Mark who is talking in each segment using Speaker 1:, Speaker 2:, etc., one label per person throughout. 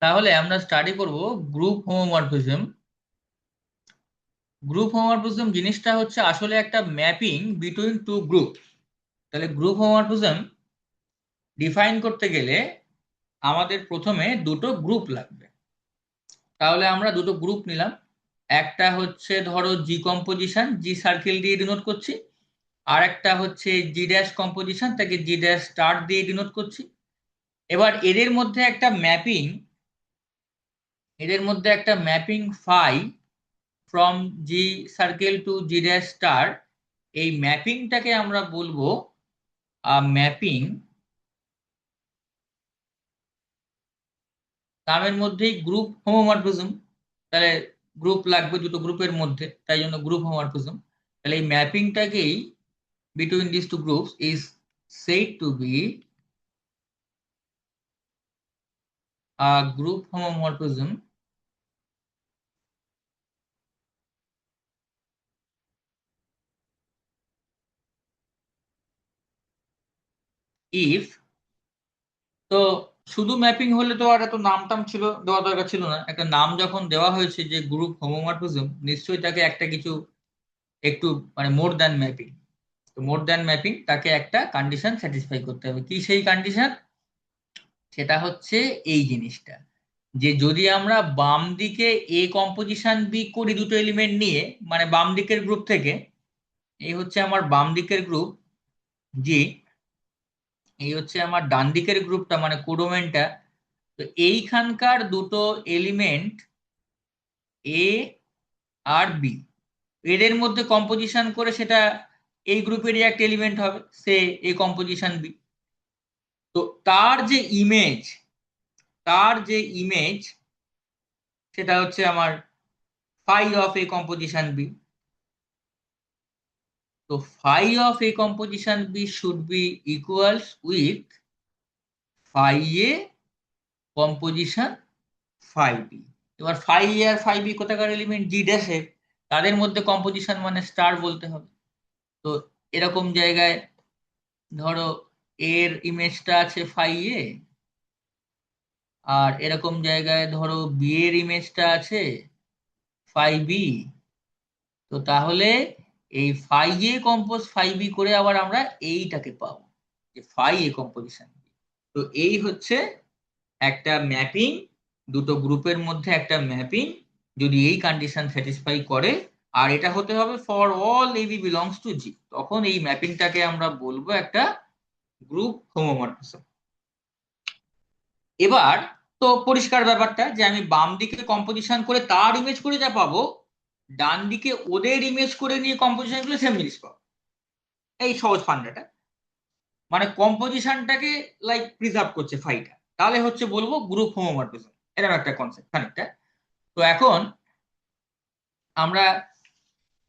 Speaker 1: তাহলে আমরা স্টাডি করব গ্রুপ হোমোমরফিজম। গ্রুপ হোমোমরফিজম জিনিসটা হচ্ছে আসলে একটা ম্যাপিং বিটুইন টু গ্রুপ। তাহলে গ্রুপ হোমোমরফিজম ডিফাইন করতে গেলে আমাদের প্রথমে দুটো গ্রুপ লাগবে। তাহলে আমরা দুটো গ্রুপ নিলাম। একটা হচ্ছে ধরো জি কম্পোজিশন, জি সার্কেল দিয়ে ডিনোট করছি। আর একটা হচ্ছে জি ড্যাশ কম্পোজিশন, তাকে জি ড্যাশ স্টার দিয়ে ডিনোট করছি। এবার এদের মধ্যে একটা mapping phi from G circle to G dash star. এই ম্যাপিংটাকে আমরা বলবো ম্যাপিং। নামের মধ্যেই গ্রুপ হোমোমরফিজম। তাহলে গ্রুপ লাগবে দুটো গ্রুপের মধ্যে, তাই জন্য গ্রুপ হোমোমরফিজম। তাহলে এই ম্যাপিংটাকেই between this two groups is said to be a group homomorphism if, তো শুধু ম্যাপিং হলে তো আর এত নাম টাম ছিল দেওয়া দরকার ছিল না। একটা নাম যখন দেওয়া হয়েছে যে গ্রুপ হোমোমরফিজম, নিশ্চয়ই তাকে একটা কিছু একটু মানে মোর দ্যান ম্যাপিং। তো মোর দ্যান ম্যাপিং তাকে একটা কন্ডিশন স্যাটিসফাই করতে হবে। কি সেই কন্ডিশন? সেটা হচ্ছে এই জিনিসটা, যে যদি আমরা বাম দিকে এ কম্পোজিশন বি করি দুটো এলিমেন্ট নিয়ে, মানে বাম দিকের গ্রুপ থেকে, এই হচ্ছে আমার বাম দিকের গ্রুপ জি, এই হচ্ছে আমার ডান দিকের গ্রুপটা মানে কোডোমেনটা। তো এইখানকার দুটো এলিমেন্ট এ আর বি, এদের মধ্যে কম্পোজিশন করে সেটা এই গ্রুপেরই একটা এলিমেন্ট হবে, সে এ কম্পোজিশন বি। তো তার যে ইমেজ, তার যে ইমেজ সেটা হচ্ছে আমার phi of a composition b. তো phi of a composition b should be equals with phi a composition phi b. এবার ফাই এ আর ফাই বি কোথাকার এলিমেন্ট? জি ড্যাশের। তাদের মধ্যে কম্পোজিশন মানে স্টার বলতে হবে। তো এরকম জায়গায় ধরো এর ইমেজটা আছে ফাই এ, আর এরকম জায়গায় ধরো বি এর ইমেজটা আছে ফাই বি। তো তাহলে এই ফাই এ কম্পোজ ফাই বি করে আবার আমরা এইটাকে পাবো, যে ফাই এ কম্পোজিশন। তো এই হচ্ছে একটা ম্যাপিং, দুটো গ্রুপের মধ্যে একটা ম্যাপিং যদি এই কন্ডিশন স্যাটিসফাই করে, আর এটা হতে হবে for all a b belongs to G, তখন এই ম্যাপিংটাকে আমরা বলবো একটা গ্রুপ হোমোমরফিজম। এবার তো পরিষ্কার ব্যাপারটা যে আমি বাম দিকে কম্পোজিশন করে তার ইমেজ করে যা পাবো, ডান দিকে ওদের ইমেজ করে নিয়ে কম্পোজিশন করলে সেম জিনিস পাবো। এই সহজ ফান্ডাটা, মানে কম্পোজিশনটাকে লাইক প্রিজার্ভ করছে ফাইটা, তাহলে হচ্ছে বলবো গ্রুপ হোমোমরফিজম। এরকম একটা কনসেপ্ট খানিকটা। তো এখন আমরা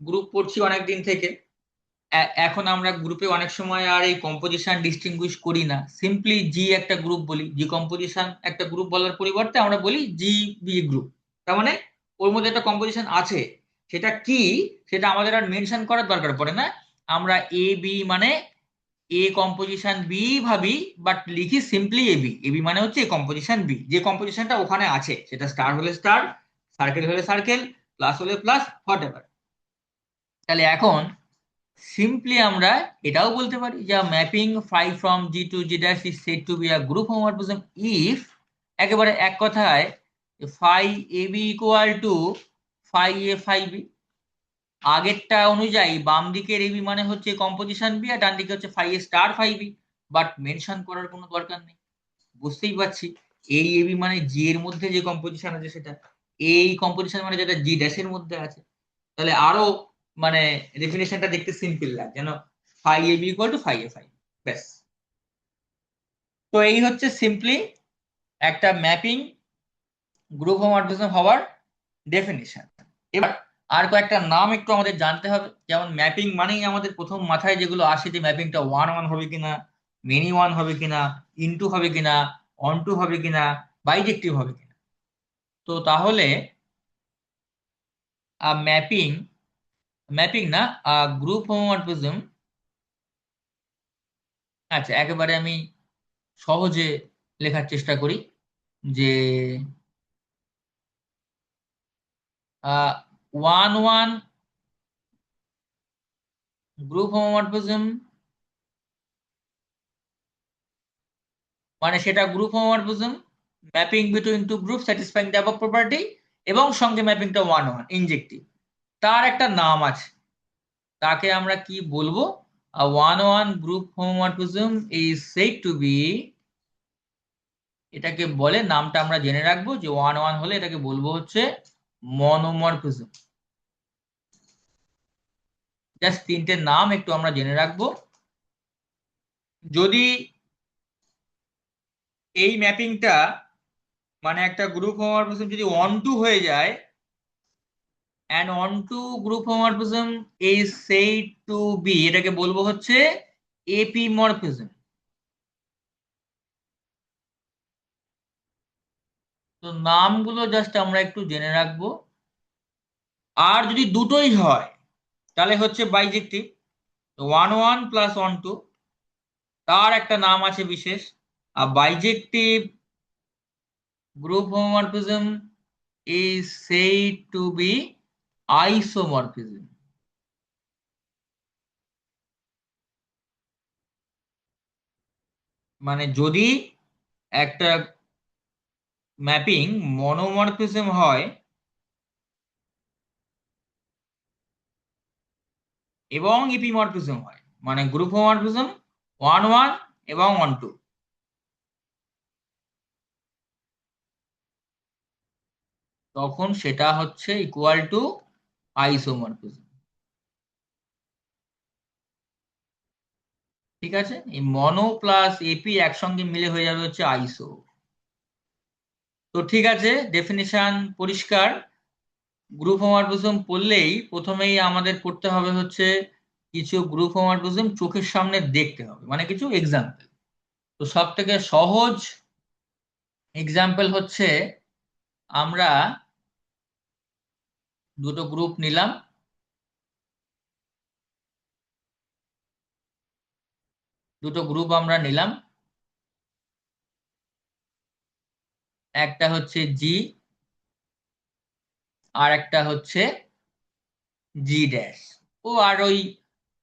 Speaker 1: গ্রুপ পড়ছি অনেক দিন থেকে। এখন আমরা গ্রুপে অনেক সময় আর এই কম্পোজিশন ডিস্টিংগুইশ করি না, সিম্পলি জি একটা গ্রুপ বলি। জি কম্পোজিশন একটা গ্রুপ বলার পরিবর্তে আমরা বলি জি বি গ্রুপ। তার মানে ওর মধ্যে একটা কম্পোজিশন আছে, সেটা কি সেটা আমাদের আর মেনশন করার দরকার পড়ে না। আমরা এ বি মানে এ কম্পোজিশন বি ভাবি, বাট লিখি সিম্পলি এবি। এবি মানে হচ্ছে এ কম্পোজিশন বি, যে কম্পোজিশনটা ওখানে আছে, সেটা স্টার হলে স্টার, সার্কেল হলে সার্কেল, প্লাস হলে প্লাস, হোয়াট এভার। তাহলে এখন সিম্পলি আমরা এটাও বলতে পারি যে mapping phi from G to G dash is said to be a group homomorphism if, একেবারে এক কথায়, phi a b equal to phi a phi b. আগেরটা অনুযায়ী বাম দিকের এবি মানে হচ্ছে কম্পোজিশন বি, আর ডান দিকে হচ্ছে phi a star phi b. But mention করার কোনো দরকার নেই, বুঝতেই পারছি। এই এবি মানে জি এর মধ্যে যে কম্পোজিশন আছে সেটা, এই কম্পোজিশন মানে যেটা জি ড্যাশের মধ্যে আছে। তাহলে আরো মানে ডেফিনেশনটা দেখতে সিম্পল লাগে, যেন phi a b equal to phi a phi, ব্যাস। তো এই হচ্ছে সিম্পলি একটা ম্যাপিং গ্রুপ হোমোমরফিজম হওয়ার ডেফিনিশন। এবার আর কয়েকটা নাম একটু আমাদের জানতে হবে। যেমন ম্যাপিং মানেই আমাদের প্রথম মাথায় যেগুলো আসে, যে ম্যাপিংটা ওয়ান ওয়ান হবে কিনা, মেনি ওয়ান হবে কিনা, ইনটু হবে কিনা, অন টু হবে কিনা, বাইজেক্টিভ হবে কিনা। তো তাহলে ম্যাপিং, ম্যাপিং না, গ্রুপ হোমোমরফিজম। আচ্ছা, একেবারে আমি সহজে লেখার চেষ্টা করি যে ওয়ান ওয়ান গ্রুপ হোমোমরফিজম, মানে সেটা group homomorphism mapping between two group satisfying the above property, এবং সঙ্গে ম্যাপিংটা ওয়ান ওয়ান ইনজেক্টিভ। তার একটা নাম আছে, তাকে আমরা কি বলবো? One one group homomorphism is said to be, এটাকে বলে, নামটা আমরা জেনে রাখবো যে ওয়ান ওয়ান হলে এটাকে বলবো হচ্ছে মনোমরফিজম। জাস্ট তিনটে নাম একটু আমরা জেনে রাখবো। যদি এই ম্যাপিংটা মানে একটা গ্রুপ হোমোমরফিজম যদি অন টু হয়ে যায়, and onto group homomorphism is said to be, এটাকে বলবো হচ্ছে এপিমরফিজম। তো নামগুলো জাস্ট আমরা একটু জেনে রাখবো। আর যদি দুটোই হয় তাহলে হচ্ছে bijective. One one plus onto, তার একটা নাম আছে বিশেষ। আর bijective group homomorphism is said to be isomorphism. মানে যদি একটা ম্যাপিং মনোমরফিজম হয় এবং ইপিমরফিজম হয়, মানে গ্রুপ হোমোমরফিজম ওয়ান ওয়ান এবং ওয়ান টু, তখন সেটা হচ্ছে ইকুয়াল টু আইসোমরফিজম। ঠিক আছে, এই মনো প্লাস এপি একসঙ্গে মিলে হয়ে যাবে হচ্ছে আইসো। তো ঠিক আছে, ডেফিনিশন পরিষ্কার। গ্রুপ হোমোমরফিজম পড়লেই প্রথমেই আমাদের পড়তে হবে হচ্ছে কিছু গ্রুপ হোমোমরফিজম চোখের সামনে দেখতে হবে, মানে কিছু এক্সাম্পল। তো সব থেকে সহজ এক্সাম্পল হচ্ছে, আমরা দুটো গ্রুপ নিলাম, দুটো গ্রুপ আমরা নিলাম, একটা হচ্ছে জি আর একটা হচ্ছে জি ড্যাশ। ও আর ওই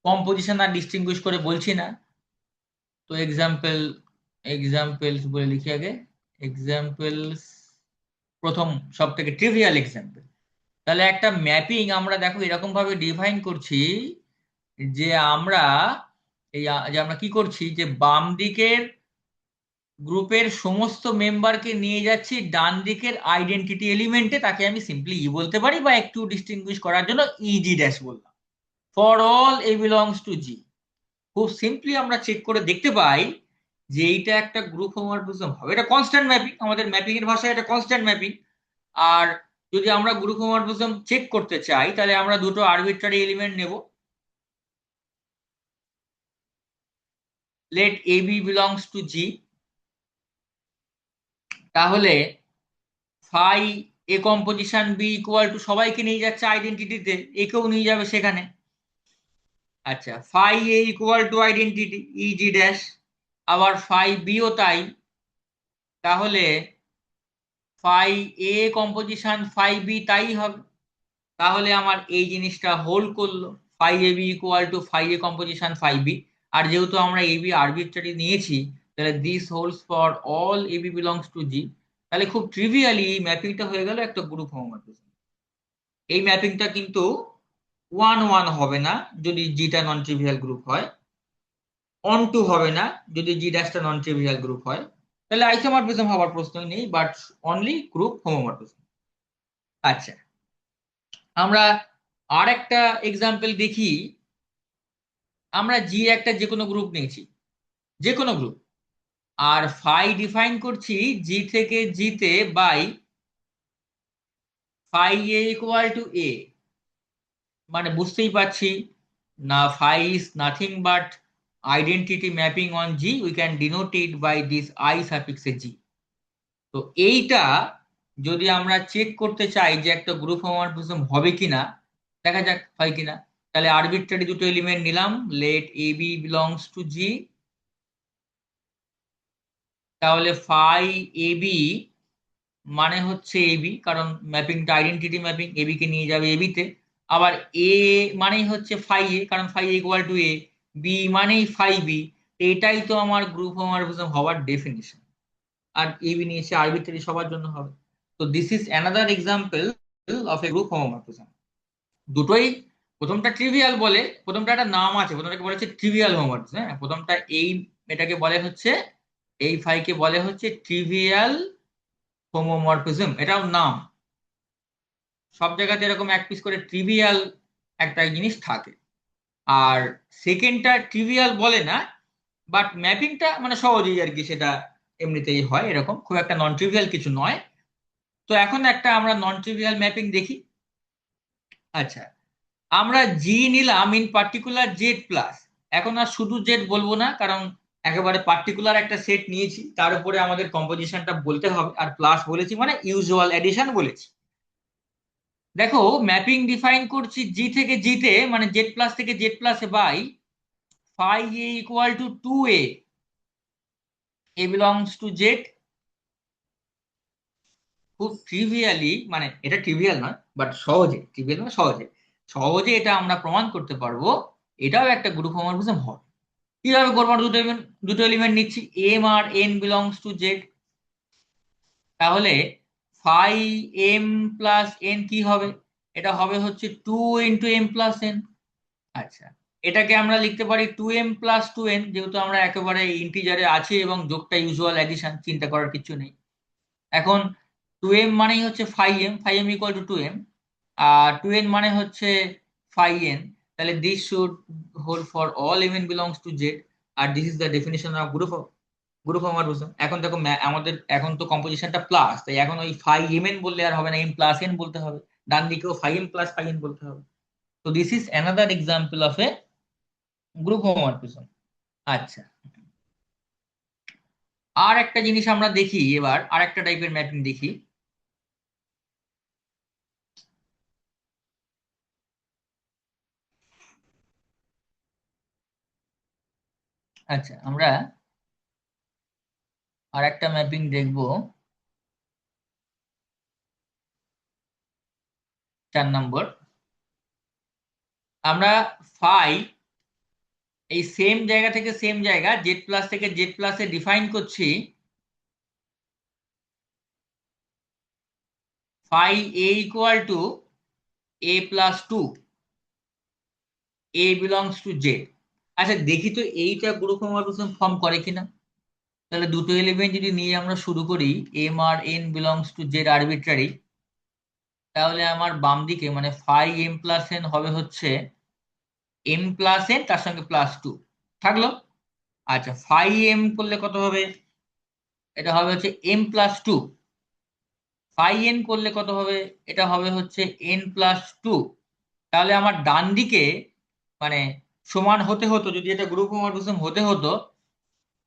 Speaker 1: কম্পোজিশন আর ডিস্টিংগুইশ করে বলছি না। তো এক্সাম্পল, এক্সাম্পলস বলে লিখি আগে। এক্সাম্পলস, প্রথম সব থেকে ট্রিভিয়াল এক্সাম্পল। তাহলে একটা ম্যাপিং আমরা দেখো এরকম ভাবে ডিফাইন করছি যে আমরা যে আমরা কি করছি, যে বাম দিকের গ্রুপের সমস্ত মেম্বারকে নিয়ে যাচ্ছি ডান দিকের আইডেন্টিটি এলিমেন্টে, তাকে আমি সিম্পলি ই বলতে পারি, বা একটু ডিস্টিংগুইশ করার জন্য ইজি ড্যাশ বললাম। For all a belongs to G, খুব সিম্পলি আমরা চেক করে দেখতে পাই যে এইটা একটা গ্রুপ হোমোমরফিজম হবে। এটা কনস্ট্যান্ট ম্যাপিং, আমাদের ম্যাপিং এর ভাষায় এটা কনস্ট্যান্ট ম্যাপিং। আর যদি আমরা গ্রুপ হোমোমরফিজম চেক করতে চাই তাহলে আমরা দুটো আরবিট্রারি এলিমেন্ট নেব। Let a b belongs to G, তাহলে phi a composition b equal to, সবাইকে নিয়ে যাচ্ছে আইডেন্টিটিতে, একেও নিয়ে যাবে সেখানে। আচ্ছা, phi a equal to identity e G dash, আবার ফাই বিও তাই। তাহলে phi a composition phi b তাই হবে। তাহলে আমার এই জিনিসটা হোল্ড করলো, phi a b equal to phi a composition phi b. আর যেহেতু আমরা এ বি আরবিট্রারি নিয়েছি, তাহলে this holds for all a b belongs to G. তাহলে খুব ট্রিভিয়ালি ম্যাপিংটা হয়ে গেল একটা গ্রুপ হোমোমরফিজম। এই ম্যাপিংটা কিন্তু ওয়ান ওয়ান হবে না যদি জিটা নন ট্রিভিয়াল গ্রুপ হয়, অন টু হবে না যদি জি ড্যাশটা নন ট্রিভিয়াল গ্রুপ হয়, তাহলে আইসোমরফিজম হওয়ার প্রশ্নই নেই, বাট অনলি গ্রুপ হোমোমরফিজম। আচ্ছা, আমরা আর একটা এক্সাম্পল দেখি। আমরা জি একটা যে কোনো গ্রুপ নিয়েছি, যে কোনো গ্রুপ, আর ফাই ডিফাইন করছি জি থেকে জিতে by phi a equal to a. মানে বুঝতেই পারছি না, phi is nothing but identity mapping on G, we can denote it by this I suffix A G। তো এইটা যদি আমরা চেক করতে চাই যে একটা গ্রুপ হোমোমরফিজম হবে কিনা, দেখা যাক হয় কিনা। তাহলে আরবিট্রারি দুটো এলিমেন্ট নিলাম, let a b belongs to G, তাহলে ফাই এ বি মানে হচ্ছে এবি, কারণ ম্যাপিংটা আইডেন্টিটি ম্যাপিং, এবি কে নিয়ে যাবে এবি তে। আবার এ মানেই হচ্ছে ফাই এ, কারণ phi equal to a. B মানেই ফাই বি। এটাই তো আমার গ্রুপ হোমোমরফিজম হওয়ার ডেফিনিশন। আর এবি নিয়েছে আরবিট্রারি সবার জন্য হবে। তো this is another example of a group homomorphism. দুটোই, প্রথমটা ট্রিভিয়াল বলে, প্রথমটা একটা নাম আছে, প্রথমটাকে বলে হচ্ছে ট্রিভিয়াল হোমোমরফিজম। হ্যাঁ, প্রথমটা এই, এটাকে বলে হচ্ছে, এই ফাইকে বলে হচ্ছে ট্রিভিয়াল হোমোমরফিজম, এটাও নাম। সব জায়গাতে এরকম এক পিস করে ট্রিভিয়াল একটা জিনিস থাকে। আর সেকেন্ডটা ট্রিভিয়াল বলে না, বাট ম্যাপিংটা মানে সহজেই আর কি, সেটা এমনিতেই হয়, এরকম খুব একটা নন ট্রিভিয়াল কিছু নয়। তো এখন একটা আমরা নন ট্রিভিয়াল ম্যাপিং দেখি। আচ্ছা, আমরা জি নিলাম ইন পার্টিকুলার জেড প্লাস। এখন আর শুধু জেড বলবো না, কারণ একেবারে পার্টিকুলার একটা সেট নিয়েছি, তার উপরে আমাদের কম্পোজিশনটা বলতে হবে। আর প্লাস বলেছি মানে ইউজুয়াল এডিশন বলেছি। দেখো, ম্যাপিং ডিফাইন করছি জি থেকে জিতে, মানে জেড প্লাস থেকে জেড প্লাসে by phi a equal to 2a, a belongs to Z. খুব ট্রিভিয়ালি, মানে এটা ট্রিভিয়াল নয়, বাট সহজে, ট্রিভিয়াল মানে সহজে, সহজে এটা আমরা প্রমাণ করতে পারবো এটাও একটা গ্রুপ হোমোমরফিজম হয়। কিভাবে করবো? আমরা দুটো এলিমেন্ট নিচ্ছি, এম আর এন বিলংস টু জেড। তাহলে ফাই এম প্লাস এন কি হবে? এটা হবে হচ্ছে 2 × m+n। আচ্ছা, এটাকে আমরা লিখতে পারি 2m+2n, যেহেতু আমরা একেবারে ইন্টিজারে আছি এবং যোগটা ইউজুয়াল অ্যাডিশন, চিন্তা করার কিছু নেই। এখন 2m মানেই হচ্ছে phi m equal to 2m, আর 2n মানে হচ্ছে ফাই এন। তাহলে this should hold for all m n belongs to Z. আর this is the definition of group homomorphism. এখন দেখো, আমাদের এখন তো কম্পোজিশনটা প্লাস, তাই এখন ওই ফাই এম এন বললে আর হবে না, এম প্লাস এন বলতে হবে। ডান দিকেও phi m plus phi n বলতে হবে। তো this is another example of a group homomorphism. আচ্ছা, আর একটা জিনিস আমরা দেখি, এবার আর একটা টাইপের ম্যাপিং দেখি। আচ্ছা, আমরা আর একটা ম্যাপিং দেখব, 4 নম্বর। আমরা ফাই, এই সেম জায়গা থেকে সেম জায়গা, জেড প্লাস থেকে জেড প্লাসে ডিফাইন করছি phi a equal to a+2, a belongs to Z. আচ্ছা, দেখি তো এইটা গ্রুপ হোমোমরফিজম ফর্ম করে কিনা। তাহলে দুটো এলিমেন্ট যদি নিয়ে আমরা শুরু করি, এম আর n belongs to Z arbitrary, তাহলে আমার বাম দিকে মানে ফাই এম প্লাস এন হবে হচ্ছে এম প্লাস এন তার সঙ্গে +2 থাকলো। আচ্ছা, ফাই এম করলে কত হবে? এটা হবে হচ্ছে m+2। ফাই এন করলে কত হবে? এটা হবে হচ্ছে n+2। তাহলে আমার ডান দিকে মানে সমান হতে হতো, যদি এটা গ্রুপ হোমোমরফিজম হতে হতো,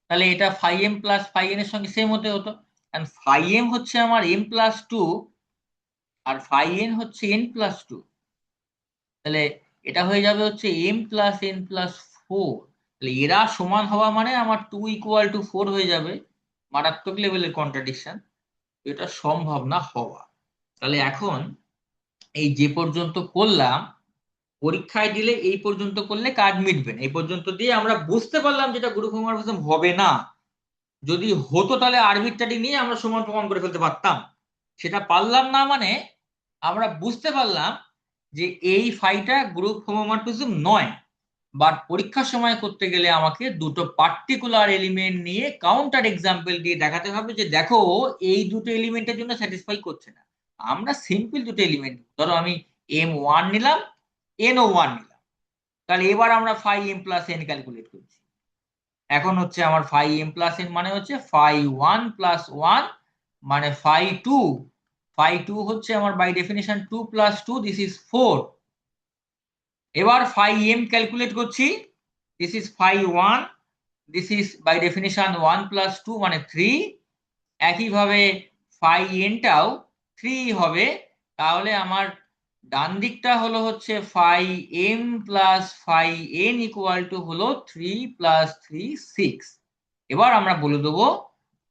Speaker 1: তাহলে এটা phi m plus phi n এর সঙ্গে সেম হতে হতো। কারণ ফাই এম হচ্ছে আমার m+2, আর ফাই এন হচ্ছে n+2। তাহলে এটা হয়ে যাবে হচ্ছে m+n+4। তাহলে এরা সমান হওয়া মানে আমার 2 = 4 হয়ে যাবে। মারাত্মক লেভেলের কন্ট্রাডিকশন, এটা সম্ভব না হওয়া। তাহলে এখন এই যে পর্যন্ত করলাম, পরীক্ষায় দিলে এই পর্যন্ত করলে কাজ মিটবে না। এই পর্যন্ত দিয়ে আমরা বুঝতে পারলাম যেটা গ্রুপ হোমোমরফিজম হবে না। যদি হতো তাহলে আরবিট্রারি নিয়ে আমরা সমান প্রমাণ করে ফেলতে পারতাম। সেটা পারলাম না মানে আমরা বুঝতে পারলাম যে এই ফাইটা গ্রুপ হোমোমরফিজম নয়। বাট পরীক্ষার সময় করতে গেলে আমাকে দুটো পার্টিকুলার এলিমেন্ট নিয়ে কাউন্টার এক্সাম্পল দিয়ে দেখাতে হবে যে দেখো, এই দুটো এলিমেন্টের জন্য স্যাটিসফাই করছে না। আমরা সিম্পল দুটো এলিমেন্ট, ধরো আমি m1 নিলাম, n-ও1 নিলাম, তাহলে এবার আমরা phi m plus n calculate করছি। এখন হচ্ছে আমার ফাই এম প্লাস এন মানে হচ্ছে ফাই 1 + 1 মানে ফাই 2। ফাই 2 হচ্ছে আমার বাই ডেফিনিশন 2 + 2, দিস ইজ 4। এবার ফাই এম ক্যালকুলেট করছি, this is phi 1, this is by definition 1 + 2 মানে 3। একইভাবে ফাই এনটাও 3 হবে। তাহলে আমার ডান দিকটা হলো হচ্ছে phi m plus phi n equal to হলো 3 + 3 6। এবার আমরা বলে দেবো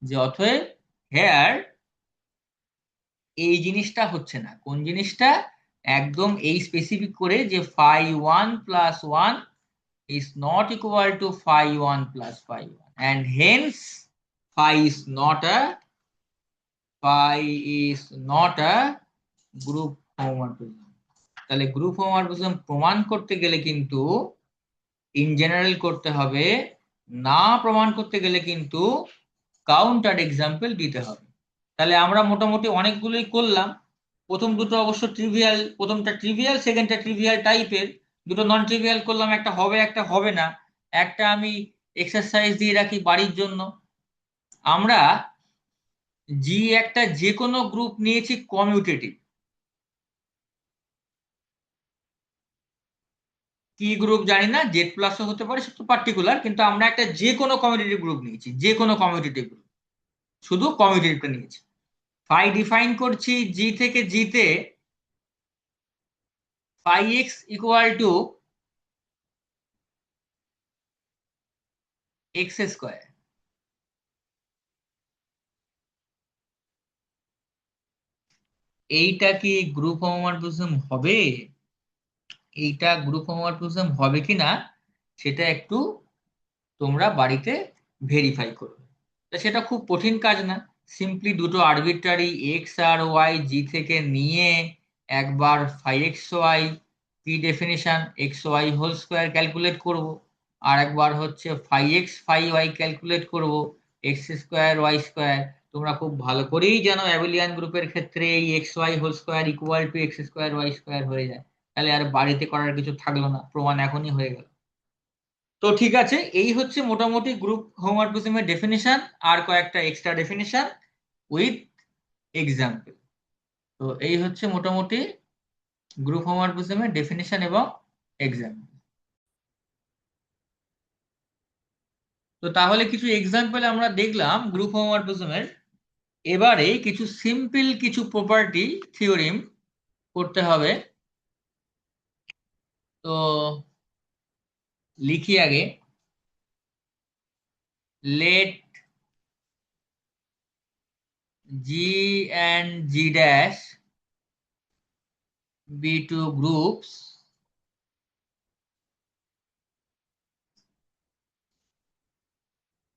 Speaker 1: যে অতএব হেয়ার এই জিনিসটা হচ্ছে না। কোন জিনিসটা? একদম এই স্পেসিফিক করে যে phi one plus one is not equal to phi 1 plus phi 1, and hence phi is not a phi is not a group homomorphism. তাহলে গ্রুপ হোমোমরফিজম প্রমাণ করতে গেলে কিন্তু ইন জেনারেল করতে হবে, না প্রমাণ করতে গেলে কিন্তু কাউন্টার এক্সাম্পল দিতে হবে। তাহলে আমরা মোটামুটি অনেকগুলোই করলাম। প্রথম দুটো অবশ্য ট্রিভিয়াল, প্রথমটা ট্রিভিয়াল, সেকেন্ডটা ট্রিভিয়াল টাইপের। দুটো নন ট্রিভিয়াল করলাম, একটা হবে একটা হবে না। একটা আমি এক্সারসাইজ দিয়ে রাখি বাড়ির জন্য। আমরা একটা যে কোনো গ্রুপ নিয়েছি কমিউটেটিভ। কি গ্রুপ জানি না, জেড প্লাসও হতে পারে, সে তো পার্টিকুলার, কিন্তু আমরা একটা যে কোনো কমিউটেটিভ গ্রুপ নিয়েছি, যে কোনো কমিউটেটিভ গ্রুপ, শুধু কমিউটেটিভটা নিয়েছি। ফাই ডিফাইন করছি জি থেকে জিতে phi x equal to x square. এইটা কি গ্রুপ হোমোমরফিজম হবে? এইটা গ্রুপ হোমোমরফিজম হবে কিনা সেটা একটু তোমরা বাড়িতে ভেরিফাই করবে। তা সেটা খুব কঠিন কাজ না। সিম্পলি দুটো আরবিট্রারি এক্স আর ওয়াই জি থেকে নিয়ে একবার ফাই এক্স ওয়াই কি definition x y whole square calculate করব, আর একবার হচ্ছে phi x phi y calculate করব এক্স স্কোয়ার ওয়াই স্কোয়ার। তোমরা খুব ভালো করেই জানো অ্যাবিলিয়ান গ্রুপের ক্ষেত্রে এই x y whole square equal to x square y square হয়ে যায়। তাহলে আর বাড়িতে করার কিছু থাকলো না, প্রমাণ এখনই হয়ে গেল। তো ঠিক আছে, এই হচ্ছে মোটামুটি গ্রুপ হোমোমরফিজমের ডেফিনিশন, আর কয়েকটা এক্সট্রা ডেফিনিশন উইথ এক্সাম্পল। তো এই হচ্ছে মোটামুটি গ্রুপ হোমোমরফিজমের ডেফিনিশন এবং এক্সাম্পল। তো তাহলে কিছু এক্সাম্পল আমরা দেখলাম গ্রুপ হোমোমরফিজমের। এবারে কিছু সিম্পল কিছু প্রপার্টি থিওরিম করতে হবে। তো লিখি আগে, let G and G dash be two groups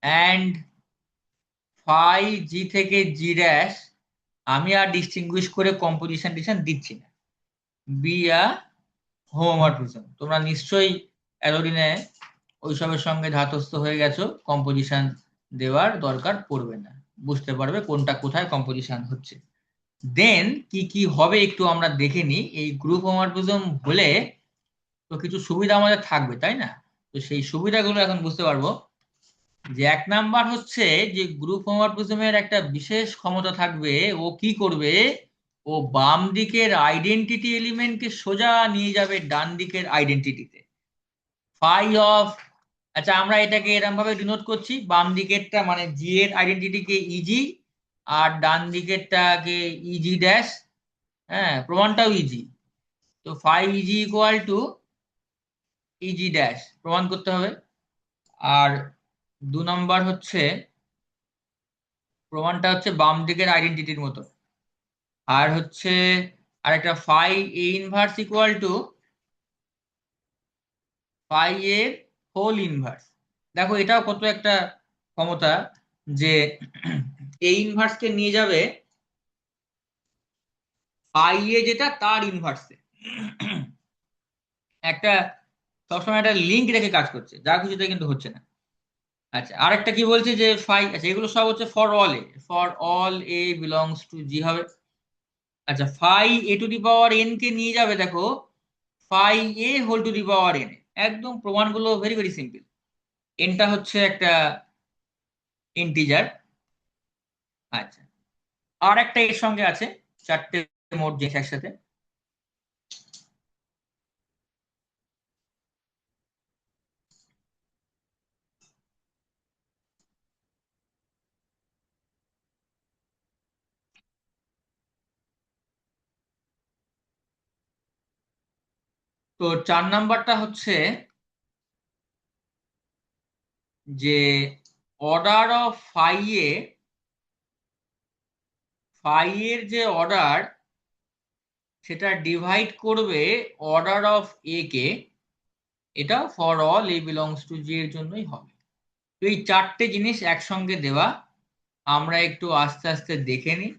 Speaker 1: and phi G থেকে জি ড্যাশ, আমি আর ডিস্টিংগুইশ করে কম্পোজিশন টিশন দিচ্ছি না, বি আ হোমোমরফিজম। তোমরা নিশ্চয়ই এতদিনে ওইসবের সঙ্গে ধাতস্থ হয়ে গেছো, কম্পোজিশন দেওয়ার দরকার পড়বে না, বুঝতে পারবে কোনটা কোথায় কম্পোজিশন হচ্ছে। দেন কি কি হবে একটু আমরা দেখে নিই। এই গ্রুপ হোমোমরফিজম হলে তো কিছু সুবিধা আমাদের থাকবে, তাই না? তো সেই সুবিধাগুলো এখন বুঝতে পারবো। যে এক নাম্বার হচ্ছে যে গ্রুপ হোমোমরফিজমের একটা বিশেষ ক্ষমতা থাকবে, ও কি করবে, ও বাম দিকের আইডেন্টিটি এলিমেন্টকে সোজা নিয়ে যাবে ডান দিকের আইডেন্টিটিতে। ফাই অফ, আচ্ছা আমরা এটাকে এরকম ভাবে ডিনোট করছি, বাম দিকেরটা মানে জি এর আইডেন্টিটিকে ইজি, আর ডান দিকেরটাকে ইজি ড্যাশ। হ্যাঁ, প্রমাণটাও ইজি। তো phi e G equal to e G dash প্রমাণ করতে হবে। আর দু নম্বর হচ্ছে প্রমাণটা হচ্ছে বাম দিকের আইডেন্টিটির মতো। আর হচ্ছে আরেকটা phi a inverse equal to phi এর হোল ইনভার্স। দেখো এটাও কত একটা ক্ষমতা, যে এ ইনভার্স কে নিয়ে যাবে ফাই এ যেটা তার ইনভার্সে। একটা সবসময় একটা লিঙ্ক রেখে কাজ করছে, যা কিছুতে কিন্তু হচ্ছে না। আচ্ছা আরেকটা কি বলছে যে ফাই, আচ্ছা এগুলো সব হচ্ছে for all a belongs to G হবে। আচ্ছা phi a to the power n কে নিয়ে যাবে দেখো phi a whole to the power n. একদম প্রমাণগুলো ভেরি ভেরি সিম্পল। এনটা হচ্ছে একটা ইন্টিজার। আচ্ছা আর একটা এর সঙ্গে আছে, চারটে মোট জিনিস একসাথে। তো চার নাম্বারটা হচ্ছে যে order of phi a phi এর যে অর্ডার সেটা ডিভাইড করবে অর্ডার অফ এ কে, এটা for all a belongs to G এর জন্যই হবে। তো এই চারটে জিনিস একসঙ্গে দেওয়া, আমরা একটু আস্তে আস্তে দেখে নিই।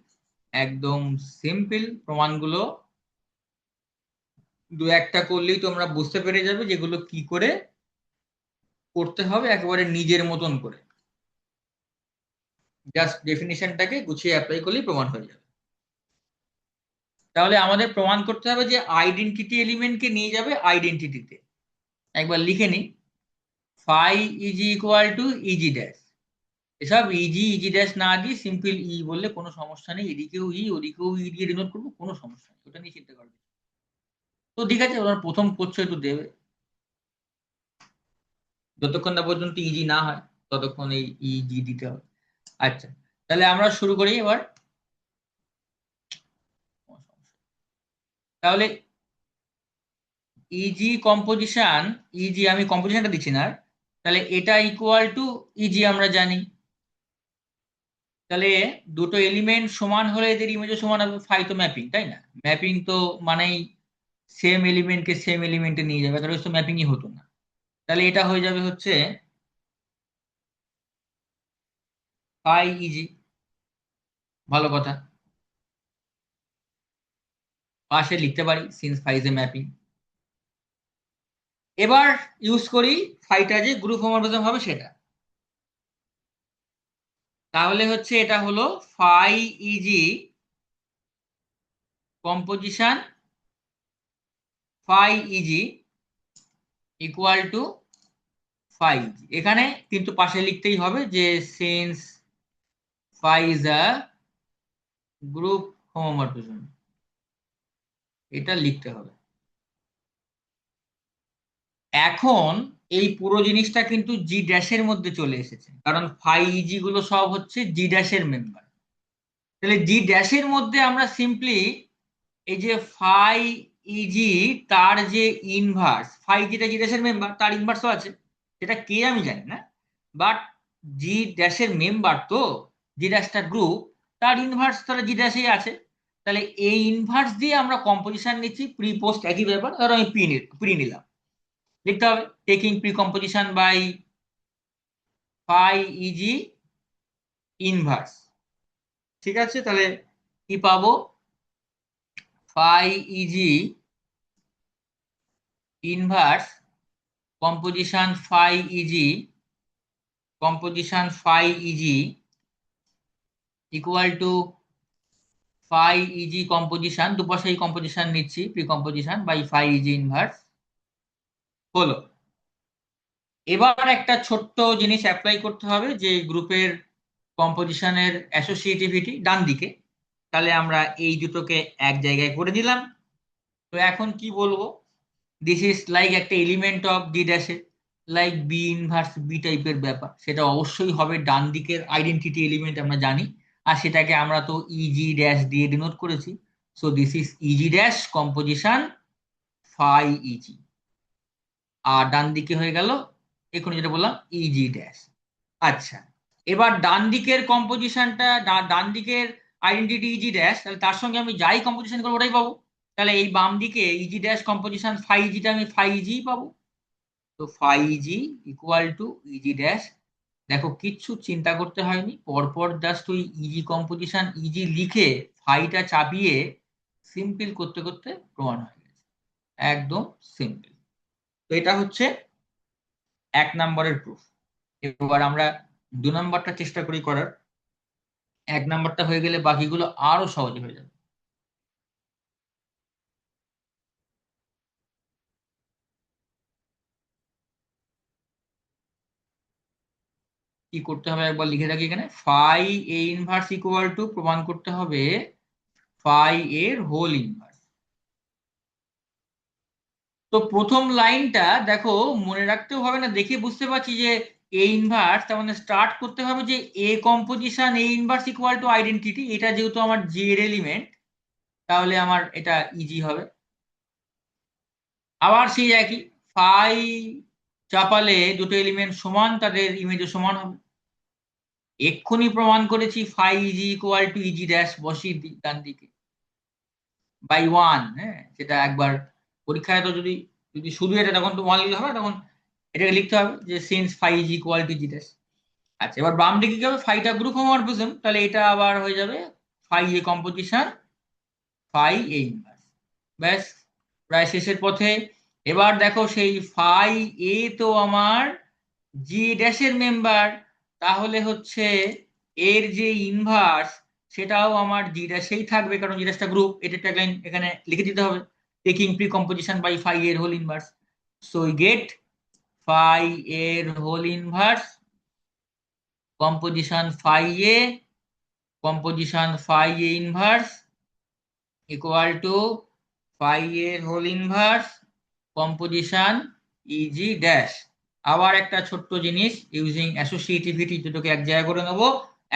Speaker 1: একদম সিম্পল প্রমাণগুলো, দু একটা করলেই তোমরা বুঝতে পেরে যাবে যেগুলো কি করে করতে হবে, একেবারে নিজের মতন করে। জাস্ট ডেফিনিশনটাকে গুছিয়ে অ্যাপ্লাই করলেই প্রমাণ হয়ে যাবে। তাহলে আমাদের প্রমাণ করতে হবে যে আইডেন্টিটি এলিমেন্টকে নিয়ে যাবে আইডেন্টিটিতে। একবার লিখে নিই, phi e G equal to e G dash. এসব ইজি ইজি ড্যাশ না দিয়ে সিম্পল ই বললে কোনো সমস্যা নেই, এদিকেও ই ওদিকেও ই দিয়ে ডিনোট করবো, কোনো সমস্যা নেই, ওটা নিয়ে চিন্তা করবে। তো ঠিক আছে, ওরা প্রথম করছো একটু দেবে, যতক্ষণ না পর্যন্ত ইজি না হয় ততক্ষণ এই ইজি দিতে হবে। আচ্ছা, তাহলে আমরা শুরু করি এবার। তাহলে ইজি কম্পোজিশন, ইজি আমি কম্পোজিশনটা দিচ্ছি না আর। তাহলে এটা ইকুয়াল টু ইজি আমরা জানি। তাহলে দুটো এলিমেন্ট সমান হলে এদের ইমেজও সমান হবে, ফাই তো ম্যাপিং, তাই না? ম্যাপিং তো মানেই সেম এলিমেন্টকে সেম এলিমেন্টে নিয়ে যাবে, তাহলে তো ম্যাপিংই হতো না। তাহলে এটা হয়ে যাবে হচ্ছে ফাই ইজি। ভালো কথা, পাশে লিখতে পারি since phi is a mapping. এবার ইউজ করি ফাইটা যে গ্রুপ হোমোমরফিজম হবে সেটা। তাহলে হচ্ছে এটা হলো phi e G composition phi e G equal to phi e G. এখানে কিন্তু পাশে লিখতেই হবে যে since phi is a group homomorphism, এটা লিখতে হবে। এখন এই পুরো জিনিসটা কিন্তু জি ড্যাশের মধ্যে চলে এসেছে, কারণ ফাই ইজি গুলো সব হচ্ছে জি ড্যাশের মেম্বার। তাহলে জি ড্যাশের মধ্যে আমরা সিম্পলি এই যে ফাই ইজি, তার যে ইনভার্স, ফাই যেটা জি ড্যাশের মেম্বার তার ইনভার্সও আছে, সেটা কে আমি জানি না, বাট জি ড্যাশের মেম্বার তো, জি ড্যাশটা গ্রুপ, তার ইনভার্স তাহলে জি ড্যাশেই আছে। তাহলে এই ইনভার্স দিয়ে আমরা কম্পোজিশন নিচ্ছি, প্রি পোস্ট একই ব্যাপার, ধরো আমি প্রি নিলাম, লিখতে হবে taking pre composition by phi e G inverse. ঠিক আছে, তাহলে কি পাবো? Phi e G inverse composition phi e G, composition phi e G equal to phi e G composition, দুপাশে এই কম্পোজিশন নিচ্ছি pre composition by phi e G inverse হলো। এবার একটা ছোট্ট জিনিস অ্যাপ্লাই করতে হবে, যে গ্রুপের কম্পোজিশনের অ্যাসোসিয়েটিভিটি ডান দিকে। তাহলে আমরা এই দুটোকে এক জায়গায় করে দিলাম। তো এখন কি বলবো, দিস ইজ লাইক একটা এলিমেন্ট অফ ডি ড্যাশে, লাইক বি ইনভার্স বি টাইপের ব্যাপার, সেটা অবশ্যই হবে ডান দিকের আইডেন্টিটি এলিমেন্ট আমরা জানি, আর সেটাকে আমরা তো ইজি ড্যাশ দিয়ে ডিনোট করেছি। So this is e G dash composition phi e G, আর ডান দিকে হয়ে গেল এখন যেটা বললাম ইজি ড্যাশ। আচ্ছা, এবার ডান দিকের কম্পোজিশনটা, ডান দিকের আইডেন্টিটি ইজি ড্যাশ, তাহলে তার সঙ্গে আমি যাই কম্পোজিশন করবো ওটাই পাবো। তাহলে এই বাম দিকে ইজি ড্যাশ কম্পোজিশন ফাই ইজিটা আমি ফাই ইজি পাবো। তো phi e G equal to e G dash. দেখো কিচ্ছু চিন্তা করতে হয়নি, পরপর জাস্ট ওই ইজি কম্পোজিশন ইজি লিখে ফাইটা চাপিয়ে সিম্পল করতে করতে প্রমাণ হয়ে গেছে, একদম সিম্পল। তো এটা হচ্ছে এক নম্বরের প্রুফ। এবার আমরা দু নম্বরটা চেষ্টা করি করার। এক নম্বরটা হয়ে গেলে বাকিগুলো আরো সহজে হয়ে যাবে। কি করতে হবে একবার লিখে রাখি এখানে, phi a inverse equal to প্রমাণ করতে হবে ফাই এর হোল ইনভার্স। তো প্রথম লাইনটা দেখো, মনে রাখতেও হবে না, দেখে বুঝতে পারছি যে এ ইনভার্স, তার মানে স্টার্ট করতে হবে যে এ composition A inverse equal to identity, এটা যেহেতু আমার জি এর এলিমেন্ট, তাহলে আমার এটা ইজি হবে। আবার সেই একই, ফাই চাপালে দুটো এলিমেন্ট সমান, তাদের ইমেজও সমান হবে। এক্ষুনি প্রমাণ করেছি phi e G equal to e G dash বসিয়ে দিই ডান দিকে বাই ওয়ান। হ্যাঁ, সেটা একবার পরীক্ষায় তো যদি যদি শুধু এটা তখন তো ওয়ান লিখলে হবে না, তখন এটাকে লিখতে হবে যে since phi is equal to G dash. আচ্ছা, এবার বাম দিকে কি হবে, ফাইটা গ্রুপ হোমোমরফিজম, তাহলে এটা আবার হয়ে যাবে phi a composition phi a inverse. ব্যাস, প্রায় শেষের পথে। এবার দেখো সেই ফাই এ তো আমার জি ড্যাশের মেম্বার, তাহলে হচ্ছে এর যে ইনভার্স সেটাও আমার জি ড্যাশেই থাকবে, কারণ জি ড্যাশটা গ্রুপ। এটা ট্যাগলাইন এখানে লিখে দিতে হবে, taking pre composition by phi এর whole inverse. So we get phi এর whole inverse composition phi a composition phi a inverse equal to phi এর whole inverse composition e G dash. আবার একটা ছোট্ট জিনিস, ইউজিং অ্যাসোসিয়েটিভিটি দুটোকে এক জায়গায় করে নেবো।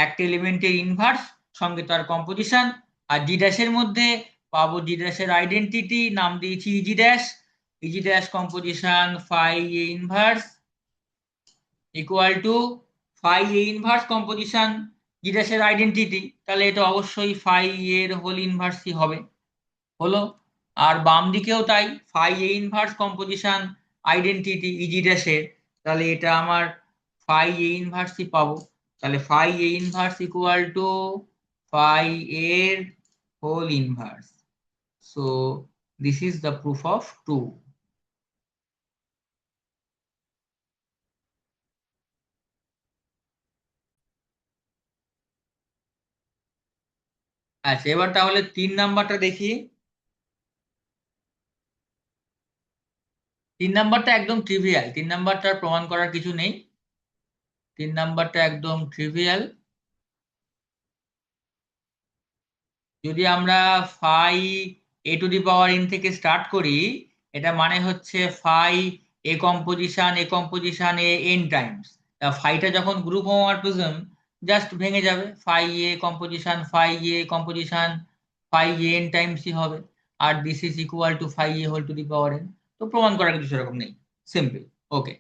Speaker 1: একটা এলিমেন্টের ইনভার্স সঙ্গে তার কম্পোজিশন, আর জি ড্যাশের মধ্যে পাবো জি ড্যাশের আইডেন্টিটি, নাম দিয়েছি e G dash. E G dash composition phi a inverse equal to phi a inverse composition G ড্যাশের আইডেন্টিটি, তাহলে এটা অবশ্যই ফাই এর হোল ইনভার্সই হবে। হলো। আর বাম দিকেও তাই, phi a inverse composition identity e G ড্যাশের, তাহলে এটা আমার ফাই এ ইনভার্সই পাবো। তাহলে phi a inverse equal to phi এর whole inverse. So this is the proof of two. আচ্ছা, এবার তাহলে 3 নাম্বারটা দেখি। 3 নাম্বারটা একদম ট্রিভিয়াল, 3 নাম্বারটার প্রমাণ করার কিছু নেই। 3 নাম্বারটা একদম ট্রিভিয়াল। যদি আমরা phi a to the power n থেকে স্টার্ট করি, এটা মানে হচ্ছে phi a composition a n times. ফাইটা যখন গ্রুপ হোমোমরফিজম, জাস্ট ভেঙে যাবে, phi a composition phi a n টাইমসই হবে। আর this is equal to phi a whole to the power n. তো প্রমাণ করার কিছু সেরকম নেই, সিম্পল। ওকে।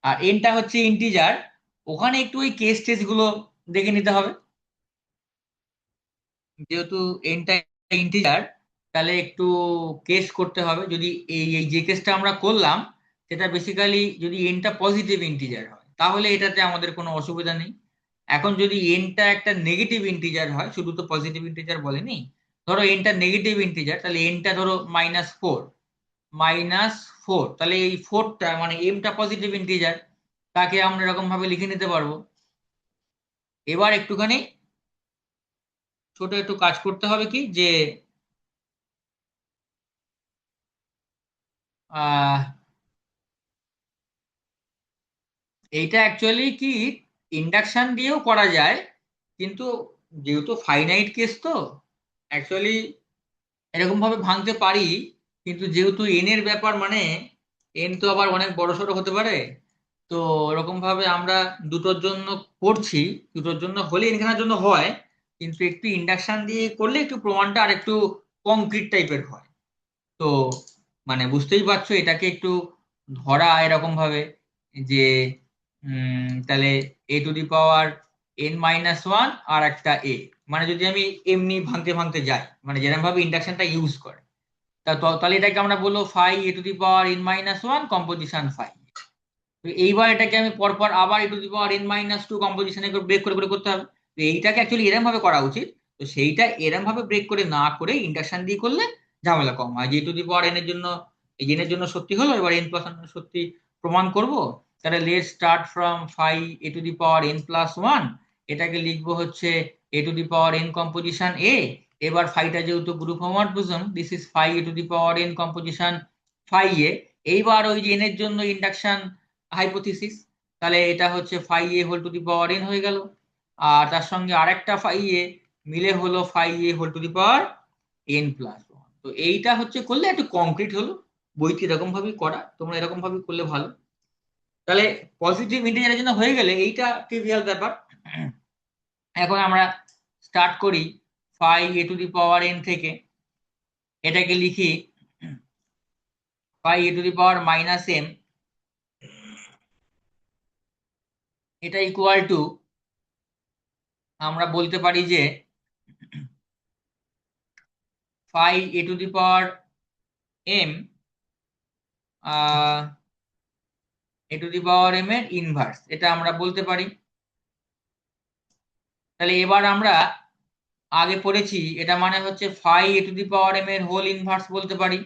Speaker 1: আর এনটা হচ্ছে ইন্টিজার, ওখানে একটু ওই কেস টেস গুলো দেখে নিতে হবে। যেহেতু এনটা ইন্টিজার, তাহলে একটু কেস করতে হবে। যদি এই এই যে কেসটা আমরা করলাম, সেটা বেসিক্যালি যদি এনটা পজিটিভ ইন্টিজার হয়, তাহলে এটাতে আমাদের কোনো অসুবিধা নেই। এখন যদি এনটা একটা নেগেটিভ ইন্টিজার হয়, শুধু তো পজিটিভ ইন্টিজার বলেনি, ধরো এনটা নেগেটিভ ইন্টিজার, তাহলে এনটা ধরো -4, -4, তাহলে এই ফোরটা মানে এমটা পজিটিভ ইন্টিজার, তাকে আমরা এরকম ভাবে লিখে নিতে পারবো। এবার একটুখানি ছোট একটু কাজ করতে হবে, কি যে আহ এইটা অ্যাকচুয়ালি কি ইন্ডাকশন দিয়েও করা যায়, কিন্তু যেহেতু ফাইনাইট কেস তো অ্যাকচুয়ালি এরকম ভাবে ভাঙতে পারি, কিন্তু যেহেতু এন এর ব্যাপার, মানে এন তো আবার অনেক বড় সড়ো হতে পারে। তো এরকম ভাবে আমরা দুটোর জন্য করছি, দুটোর জন্য হলে এনখানের জন্য হয়, কিন্তু একটু ইন্ডাকশন দিয়ে করলে একটু প্রমাণটা আর একটু কংক্রিট টাইপের হয়। তো মানে বুঝতেই পারছো, এটাকে একটু ধরা এরকম ভাবে যে তাহলে এ টু দি পাওয়ার n-1 আর একটা এ, মানে যদি আমি এমনি ভাঙতে ভাঙতে যাই, মানে যেরকম ভাবে ইন্ডাকশনটা ইউজ করে, তাহলে এটাকে আমরা বলবো phi a to the power n-1 composition phi. তো এইবার এটাকে আমি পরপর আবার এ to the power n-2 কম্পোজিশনে break করে করে করতে হবে। তো এইটাকে অ্যাকচুয়ালি এরম ভাবে করা উচিত। তো সেইটা এরম ভাবে ব্রেক করে না করে ইন্ডাকশন দিয়ে করলে ঝামেলা কম হয়। যে টু দি পাওয়ার এন এর জন্য, এই এর জন্য সত্যি হলো, এবার n+1 সত্যি প্রমাণ করব। তাহলে let start from phi a to the power n+1, এটাকে লিখবো হচ্ছে a to the power n composition a. এবার ফাইটা যেহেতু group homomorphism, this is phi a to the power n composition phi a. এইবার ওই যে এন এর জন্য ইন্ডাকশন হাইপোথিসিস, তাহলে এটা হচ্ছে phi a whole to the power n হয়ে গেল। আর তার সঙ্গে আরেকটা ফাই এ মিলে হলো phi a whole to the power n+1। তো এইটা হচ্ছে করলে একটু কংক্রিট হলো। বইতে এরকম ভাবেই করা, তোমরা এরকম ভাবে করলে ভালো। তাহলে পজিটিভ ইন্টিজারের জন্য হয়ে গেলে এইটা ট্রিভিয়াল ব্যাপার। এখন আমরা স্টার্ট করি phi a to the power n থেকে। এটাকে লিখি phi a to the power -m, এটা ইকুয়াল টু আমরা বলতে পারি যে phi a to the power m a to the power m এর ইনভার্স, এটা আমরা বলতে পারি। তাহলে এবার আমরা আগে পড়েছি, এটা মানে হচ্ছে phi a to the power m এর হোল ইনভার্স বলতে পারি।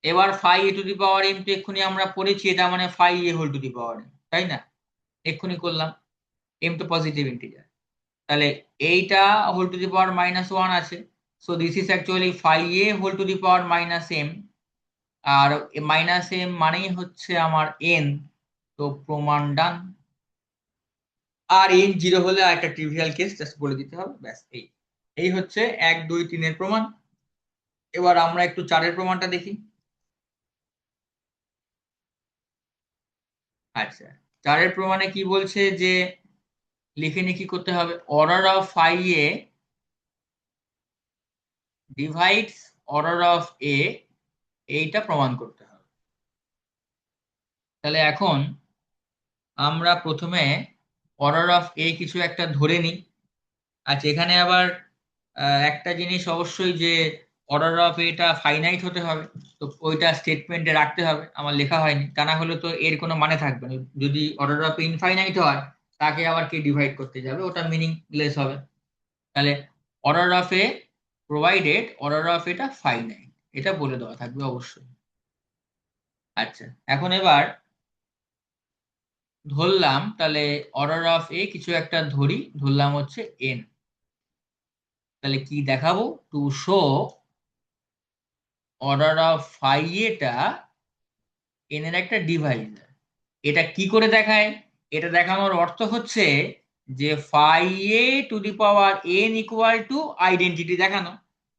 Speaker 1: এবার phi a to the power m তো এক্ষুনি আমরা পড়েছি, এটা মানে phi a whole to the power m, তাই না? এক্ষুনি করলাম, m তো পজিটিভ ইন্টিজার। তাহলে এইটা হোল টু দি পাওয়ার -1 আছে, so this is actually phi a whole to the power -m। আর -m মানেই হচ্ছে আমার n, তো প্রমাণ ডান। আর n 0 হলে আর একটা ট্রিভিয়াল কেস জাস্ট বলে দিতে হবে, ব্যাস। এই এই হচ্ছে 1 2 3 এর প্রমাণ। এবার আমরা একটু 4 এর প্রমাণটা দেখি। আচ্ছা, 4 এর প্রমাণে কি বলছে যে লিখে নিয়ে কি করতে হবে, order of phi a divides order of a, এইটা প্রমাণ করতে হবে। তাহলে এখন আমরা প্রথমে অর্ডার অফ এ কিছু একটা ধরে নিই। আচ্ছা, এখানে আবার একটা জিনিস অবশ্যই, যে অর্ডার অফ এটা ফাইনাইট হতে হবে, তো ওইটা স্টেটমেন্টে রাখতে হবে, আমার লেখা হয়নি, তা না হলে তো এর কোনো মানে থাকবে না। যদি অর্ডার অফ ইনফাইনাইট হয়, তাকে আবার কে ডিভাইড করতে যাবে, ওটা মিনিংলেস হবে। তাহলে order of A provided order of এটা ফাইনাইট, এটা বলে দেওয়া থাকবে অবশ্যই। আচ্ছা, এখন এবার ধরলাম, তাহলে অর্ডার অফ এ কিছু একটা ধরি, ধরলাম হচ্ছে এন। তাহলে কি দেখাবো, to show order of phi এটা এন এর একটা ডিভাইজার। এটা কি করে দেখায়, এটা দেখানোর অর্থ হচ্ছে যে phi a to the power n equal to identity দেখানো।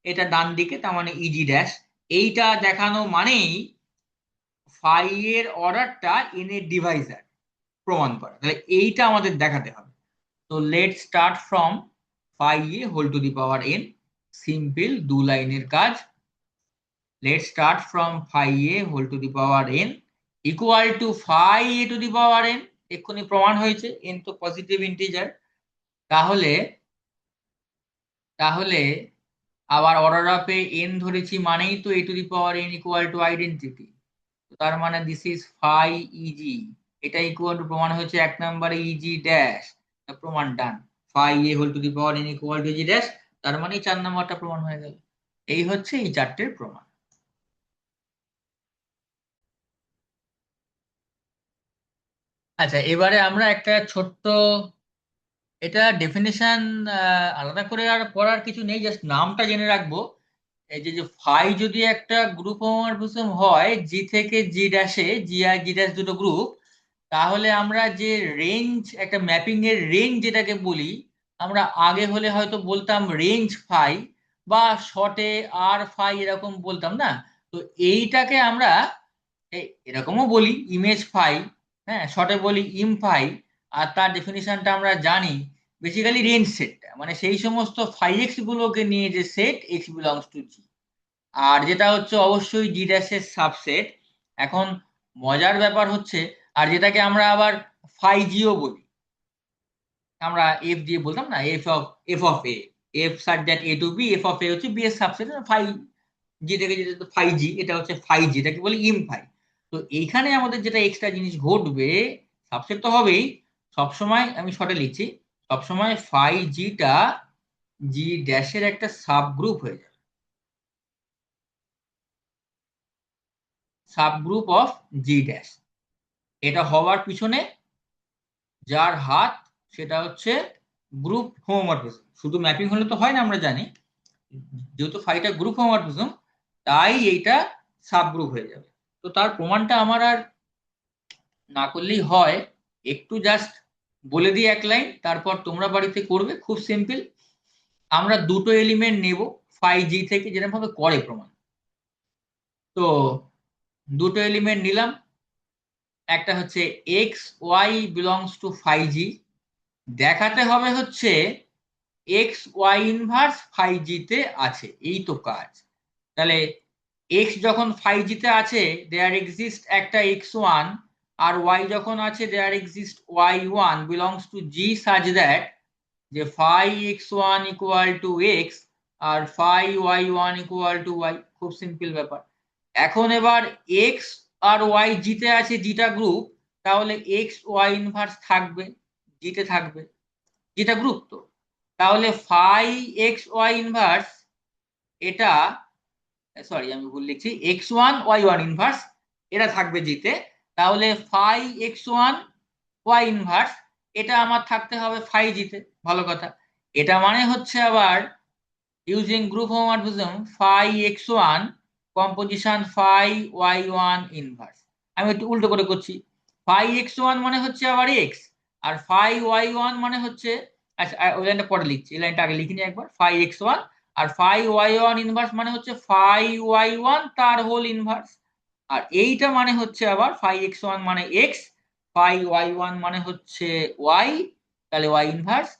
Speaker 1: এটা ডান দিকে, তার মানে ইজি ড্যাশ। এইটা দেখানো মানেই ফাই এর অর্ডারটা এন এর ডিভাইজার প্রমাণ করা। তাহলে এইটা আমাদের দেখাতে হবে। তো let start from phi a whole to the power n, simple 2 লাইনের কাজ। Let start from phi a whole to the power n equal to phi a to the power n, এক্ষুনি প্রমাণ হয়েছে n তো পজিটিভ ইন্টিজার। তাহলে তাহলে আবার order of A n ধরেছি মানেই তো a to the power n equal to identity, তার মানে দিস ইজ phi eg, এটা ইকুয়াল টু প্রমাণ হয়েছে 1 নম্বরে ইজি ড্যাশ, প্রমাণ done. phi a whole to the power n equal to e G dash, তার মানে 4 নম্বরটা প্রমাণ হয়ে গেল। এই হচ্ছে এই 4টের প্রমাণ। আচ্ছা, এবারে আমরা একটা ছোট্ট, এটা ডেফিনেশন আলাদা করে আর পড়ার কিছু নেই, জাস্ট নামটা জেনে রাখবো। এই যে যে ফাই যদি একটা গ্রুপ হোমোমরফিজম হয় জি থেকে জি ড্যাশে, জি আর জি ড্যাশ দুটো গ্রুপ, তাহলে আমরা যে রেঞ্জ, একটা ম্যাপিং এর রেঞ্জ যেটাকে বলি, আমরা আগে হলে হয়তো বলতাম রেঞ্জ ফাই, বা শর্টে আর ফাই এরকম বলতাম না। তো এইটাকে আমরা এরকমও বলি ইমেজ ফাই, হ্যাঁ, শর্টে বলি ইম ফাই। আর তার ডেফিনিশনটা আমরা জানি, বেসিক্যালি রেঞ্জ সেটটা মানে সেই সমস্ত ফাই এক্স গুলোকে নিয়ে যে set x belongs to G, আর যেটা হচ্ছে অবশ্যই জি ড্যাশের সাবসেট। এখন মজার ব্যাপার হচ্ছে, আর যেটাকে আমরা আবার ফাই জিও বলি, আমরা এফ দিয়ে বলতাম না, F of a, F such that a to b, F of a হচ্ছে বি এর সাবসেট, ফাই জি থেকে যেটা ফাই জি, এটা হচ্ছে ফাই জি, এটাকে বলি ইম ফাই। তো এইখানে আমাদের যেটা এক্সট্রা জিনিস ঘটবে, সাবসেট তো হবেই, সবসময় আমি শর্টে লিখছি, সবসময় ফাই জিটা জি ড্যাশের একটা সাব গ্রুপ হয়ে যাবে, sub group of G dash. এটা হওয়ার পিছনে যার হাত, সেটা হচ্ছে গ্রুপ হোমোমরফিজম। শুধু ম্যাপিং হলে তো হয় না, আমরা জানি, যেহেতু ফাইটা গ্রুপ হোমোমরফিজম, তাই এইটা সাব গ্রুপ হয়ে যাবে। তো তার প্রমাণটা আমার আর না করলেই হয়, একটু জাস্ট বলে দিই 1 লাইন, তারপর তোমরা বাড়িতে করবে, খুব সিম্পল। আমরা দুটো এলিমেন্ট নেব ফাই জি থেকে, যেরকম ভাবে করে প্রমাণ। তো দুটো এলিমেন্ট নিলাম, একটা হচ্ছে x y belongs to phi G, দেখাতে হবে হচ্ছে x y inverse phi G তে আছে, এই তো কাজ। তাহলে এক্স যখন ফাই জি তে আছে, দেয়ার এক্সিস্ট একটা এক্স ওয়ান, আর ওয়াই যখন আছে there exist y one belongs to G such that যে phi x one equal to x আর phi y one equal to y, খুব সিম্পল ব্যাপার। এখন এবার এক্স আর ওয়াই জিতে আছে জিটা গ্রুপ, তাহলে এক্স ওয়াই ইনভার্স থাকবে, জিতে থাকবে, যেটা গ্রুপ তো। তাহলে ফাই এক্স ওয়াই ইনভার্স এটা, সরি আমি ভুল লিখছি, x one Y one inverse এটা থাকবে জিতে। তাহলে phi x one y inverse এটা আমার থাকতে হবে ফাই জিতে, ভালো কথা। এটা মানে হচ্ছে আবার using group homomorphism phi x one composition phi y one inverse. আমি একটু উল্টো করে করছি, ফাই এক্স ওয়ান মানে হচ্ছে আবার এক্স, আর ফাই ওয়াই ওয়ান মানে হচ্ছে, আচ্ছা ওই লাইনটা পরে লিখছি, এই লাইনটা আগে লিখিনি একবার, ফাই এক্স ওয়ান আর ফাই ওয়াই ওয়ান ইনভার্স মানে হচ্ছে ফাই ওয়াই ওয়ান তার হোল ইনভার্স। আর এইটা মানে হচ্ছে আবার ফাই এক্স ওয়ান মানে এক্স, ফাই ওয়াই ওয়ান মানে হচ্ছে ওয়াই, তাহলে ওয়াই ইনভার্স,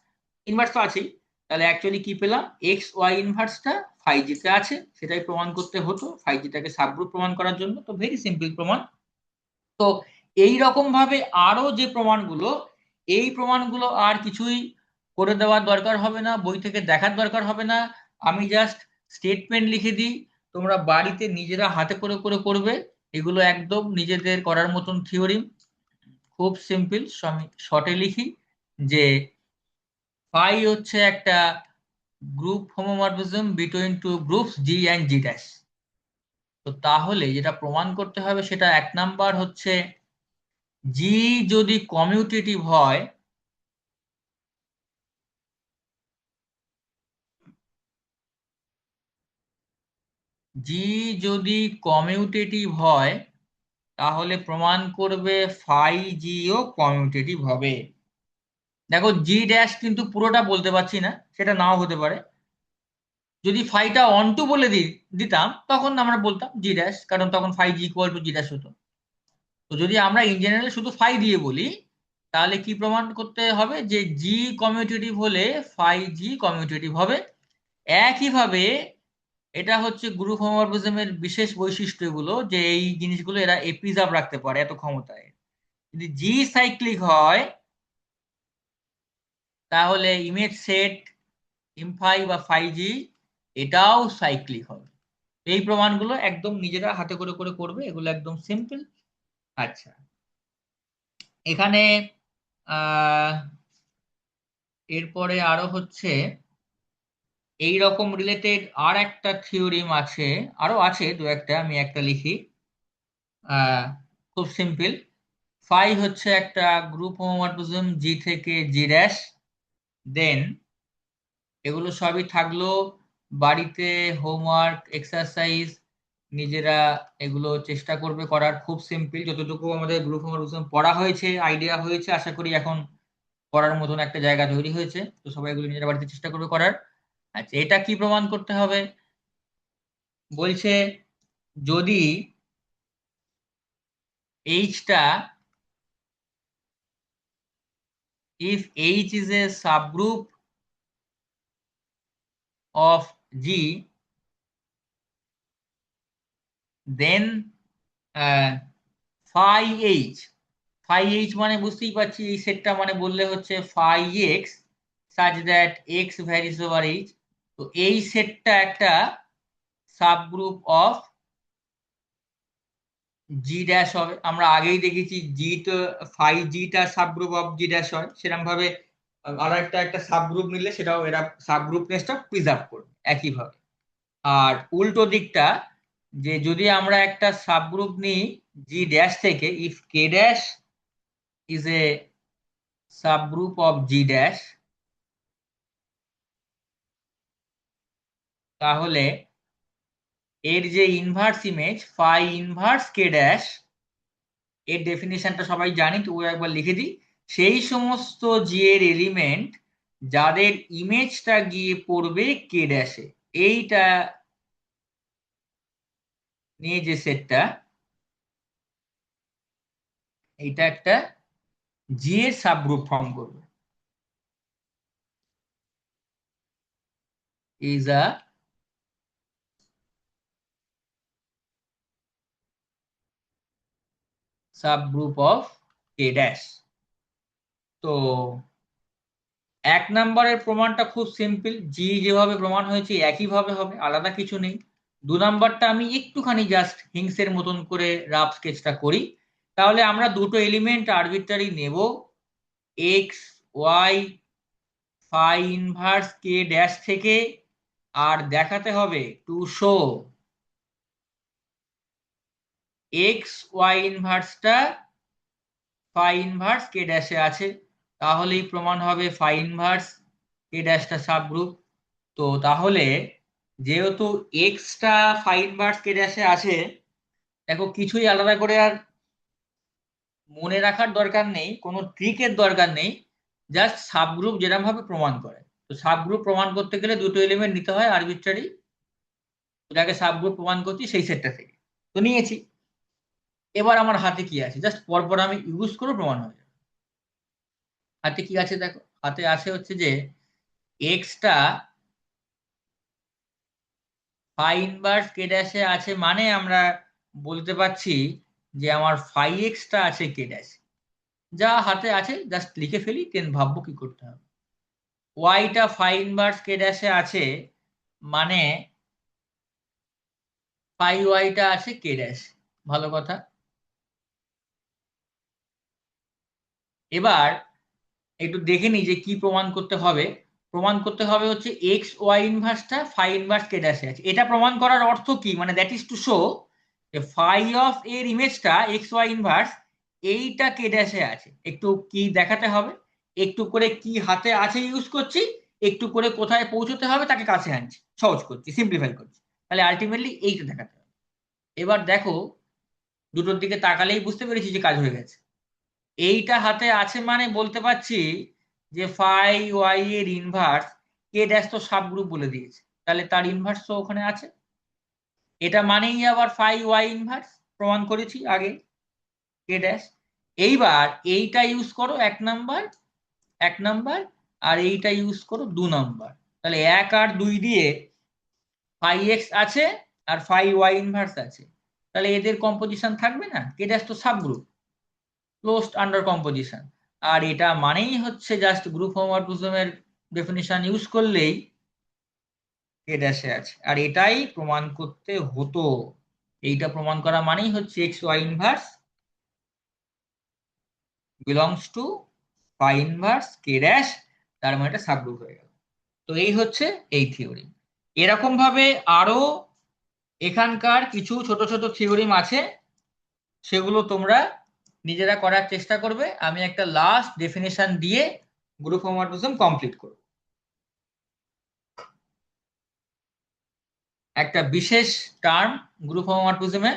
Speaker 1: ইনভার্স তো আছেই। তাহলে অ্যাকচুয়ালি কি পেলাম, এক্স ওয়াই ইনভার্সটা ফাইভ জিতে আছে, সেটাই প্রমাণ করতে হতো ফাইভ জিটাকে সাবগ্রুপ প্রমাণ করার জন্য, তো ভেরি সিম্পল প্রমাণ। তো এই রকম ভাবে আরো যে প্রমাণগুলো, এই প্রমাণগুলো আর কিছুই করে দেওয়ার দরকার হবে না, বই থেকে দেখার দরকার হবে না, আমি জাস্ট স্টেটমেন্ট লিখে দিই, তোমরা বাড়িতে নিজেরা হাতে করে করে করবে। এগুলো একদম নিজেদের করার মতন থিওরি, খুব সিম্পল। আমি শর্টে লিখি যে ফাই হচ্ছে একটা group homomorphism between two groups G and G dash. তো তাহলে যেটা প্রমাণ করতে হবে সেটা এক নাম্বার হচ্ছে, জি যদি কমিউটেটিভ হয়, জি যদি কমিউটেটিভ হয় তাহলে প্রমাণ করবে ফাই জিও কমিউটেটিভ হবে। দেখো জি ড্যাশ কিন্তু পুরোটা বলতে পারছি না, সেটা নাও হতে পারে। যদি ফাইটা অন টু বলে দিতাম তখন আমরা বলতাম জি ড্যাশ, কারণ তখন phi G equal to G dash হতো। তো যদি আমরা ইন জেনারেল শুধু ফাই দিয়ে বলি, তাহলে কি প্রমাণ করতে হবে, যে জি কমিউটেটিভ হলে ফাই জি কমিউটেটিভ হবে। একইভাবে এটা হচ্ছে গ্রুপ হোমোমরফিজমের বিশেষ বৈশিষ্ট্যগুলো, যে এই জিনিসগুলো এরা প্রিজার্ভ রাখতে পারে, এত ক্ষমতায়। যদি জি সাইক্লিক হয় তাহলে ইমেজ সেট ইমফাই বা ফাই জি এটাও সাইক্লিক হবে। এই প্রমাণগুলো একদম নিজেরা হাতে করে করে করবে, এগুলো একদম সিম্পল। আচ্ছা, এখানে আহ এরপরে আরো হচ্ছে এই রকম রিলেটেড আর একটা থিওরিম আছে, আরো আছে দু একটা, আমি একটা লিখি। আহ খুব সিম্পল, ফাই হচ্ছে একটা গ্রুপ হোমোমরফিজম জি থেকে জি ড্যাশ, দেন এগুলো সবই থাকলো বাড়িতে হোমওয়ার্ক এক্সারসাইজ, নিজেরা এগুলো চেষ্টা করবে করার, খুব সিম্পল। যতটুকু আমাদের গ্রুপ হোমওয়ার্ক পড়া হয়েছে, আইডিয়া হয়েছে, আশা করি এখন করার মতন একটা জায়গা তৈরি হয়েছে, তো সবাই এগুলো নিজেরা বাড়িতে চেষ্টা করবে করার। আচ্ছা, এটা কি প্রমাণ করতে হবে, বলছে যদি এইচটা, if H is a subgroup of G, then phi H, phi H মানে বুঝতেই পারছি এই সেটটা মানে বললে হচ্ছে phi X such that X varies over H। তো এই সেটটা একটা সাবগ্রুপ অফ জি ড্যাশ হবে। আমরা আগেই দেখেছি জি তো ফাই জিটা সাবগ্রুপ অফ জি ড্যাশ হয়, সেরকম ভাবে আর একটা একটা সাবগ্রুপ নিলে সেটাও এরা সাবগ্রুপনেসটা প্রিজার্ভ করবে একইভাবে। আর উল্টো দিকটা, যে যদি আমরা একটা সাবগ্রুপ নিই জি ড্যাশ থেকে, if K dash is a subgroup of G dash, তাহলে এর যে inverse image phi inverse K dash, এর ডেফিনেশনটা সবাই জানি, তো একবার লিখে দিই। সেই সমস্ত জি এর এলিমেন্ট যাদের ইমেজটা গিয়ে পড়বে কে ড্যাশে, এইটা নিয়ে যে সেটটা, এইটা একটা জি এর সাবগ্রুপ ফর্ম করবে, is a subgroup of K dash. তো এক নম্বরের প্রমাণটা খুব সিম্পল, জি যেভাবে প্রমাণ হয়েছে একইভাবে হবে, আলাদা কিছু নেই। দু নম্বরটা আমি একটুখানি জাস্ট হিংসের মতন করে রাফ স্কেচটা করি। তাহলে আমরা দুটো এলিমেন্ট আরবিট্রারি নেব, x y phi inverse K dash থেকে, আর দেখাতে হবে টু শো এক্স ওয়াই ইনভার্সটা ফাই ইনভার্স কে ড্যাশে আছে। তাহলেই প্রমাণ হবে ফাই ইনভার্স কে ড্যাশটা সাবগ্রুপ। তো তাহলে যেহেতু এক্সটা ফাই ইনভার্স কে ড্যাশে আছে, দেখো কিছুই আলাদা করে আর মনে রাখার দরকার নেই, কোনো ট্রিকের দরকার নেই, জাস্ট সাবগ্রুপ যেরকম ভাবে প্রমাণ করে। তো সাবগ্রুপ প্রমাণ করতে গেলে দুটো এলিমেন্ট নিতে হয় আরবিট্রারি, যাকে সাবগ্রুপ প্রমাণ করছি সেই সেটটা থেকে। তো নিয়েছি, এবার আমার হাতে কি আছে জাস্ট পরপর আমি ইউজ করে প্রমাণ হয়ে যাবে। হাতে কি আছে দেখো, হাতে আছে হচ্ছে যে এক্সটা ফাই ইনভার্স কে ড্যাশে আছে, মানে আমরা বলতে পারছি যে আমার ফাই এক্সটা আছে কে ড্যাশে। যা হাতে আছে জাস্ট লিখে ফেলি, টেন ভাববো কি করতে হবে। ওয়াইটা ফাই ইনভার্স কে ড্যাশে আছে, মানে ফাই ওয়াইটা আছে কে ড্যাশ। ভালো কথা। এবার একটু দেখে নিই যে কি প্রমাণ করতে হবে। প্রমাণ করতে হবে হচ্ছে এক্স ওয়াই ইনভার্সটা ফাই ইনভার্স কে ড্যাশে আছে। এটা প্রমাণ করার অর্থ কি, মানে that is to show phi of এর ইমেজটা এক্স ওয়াই ইনভার্স এইটা কে ড্যাশে আছে। একটু কি দেখাতে হবে, একটু করে কি হাতে আছে ইউজ করছি, একটু করে কোথায় পৌঁছতে হবে তাকে কাছে আনছি, সহজ করছি, সিম্পলিফাই করছি। তাহলে আলটিমেটলি এইটা দেখাতে হবে। এবার দেখো, দুটোর দিকে তাকালেই বুঝতে পেরেছি যে কাজ হয়ে গেছে। এইটা হাতে আছে মানে বলতে পারছি যে ফাই ওয়াই এর ইনভার্স কে ড্যাশ তো সাব গ্রুপ বলে দিয়েছে, তাহলে তার ইনভার্স তো ওখানে আছে। এটা মানেই আবার ফাই ওয়াই ইনভার্স, প্রমাণ করেছি আগে কে ড্যাশ। এইবার এইটা ইউজ করো এক নাম্বার, এক নাম্বার, আর এইটা ইউজ করো দু নাম্বার। তাহলে এক আর দুই দিয়ে ফাই এক্স আছে আর ফাই ওয়াই ইনভার্স আছে, তাহলে এদের কম্পোজিশন থাকবে না, কে ড্যাশ তো subgroup, closed under composition. আর এটা মানেই হচ্ছে জাস্ট গ্রুপ হোমোমরফিজমের ডেফিনিশন ইউজ করলেই কে ড্যাশে আছে। আর এটাই প্রমাণ করতে হতো। এইটা প্রমাণ করা মানেই হচ্ছে x y inverse belongs to phi inverse K dash, তার মানে এটা সাবগ্রুপ হয়ে গেল। তো এই হচ্ছে এই থিওরি। এরকম ভাবে আরো এখানকার কিছু ছোট ছোট থিওরিম আছে, সেগুলো তোমরা নিজেরা করার চেষ্টা করবে। আমি একটা লাস্ট ডেফিনেশন দিয়ে গ্রুপ হোমোমরফিজম কমপ্লিট করব। একটা বিশেষ টার্ম গ্রুপ হোমোমরফিজমে,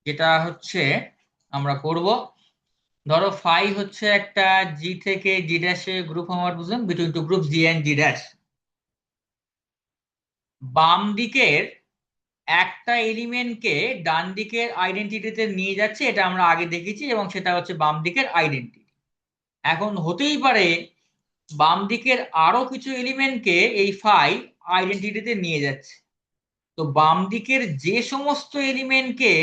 Speaker 1: যেটা হচ্ছে আমরা করব, ধরো ফাই হচ্ছে একটা জি থেকে জি ড্যাশে group homomorphism between two group G and G dash. বাম দিকের একটা এলিমেন্টকে ডান দিকের আইডেন্টিটিতে নিয়ে যাচ্ছে, এটা আমরা আগে দেখেছি, এবং সেটা হচ্ছে বাম দিকের আইডেন্টিটি। এখন হতেই পারে বাম দিকের আরো কিছু এলিমেন্টকে এই ফাই আইডেন্টিটিতে নিয়ে যাচ্ছে। তো বাম দিকের যে সমস্ত এলিমেন্টকে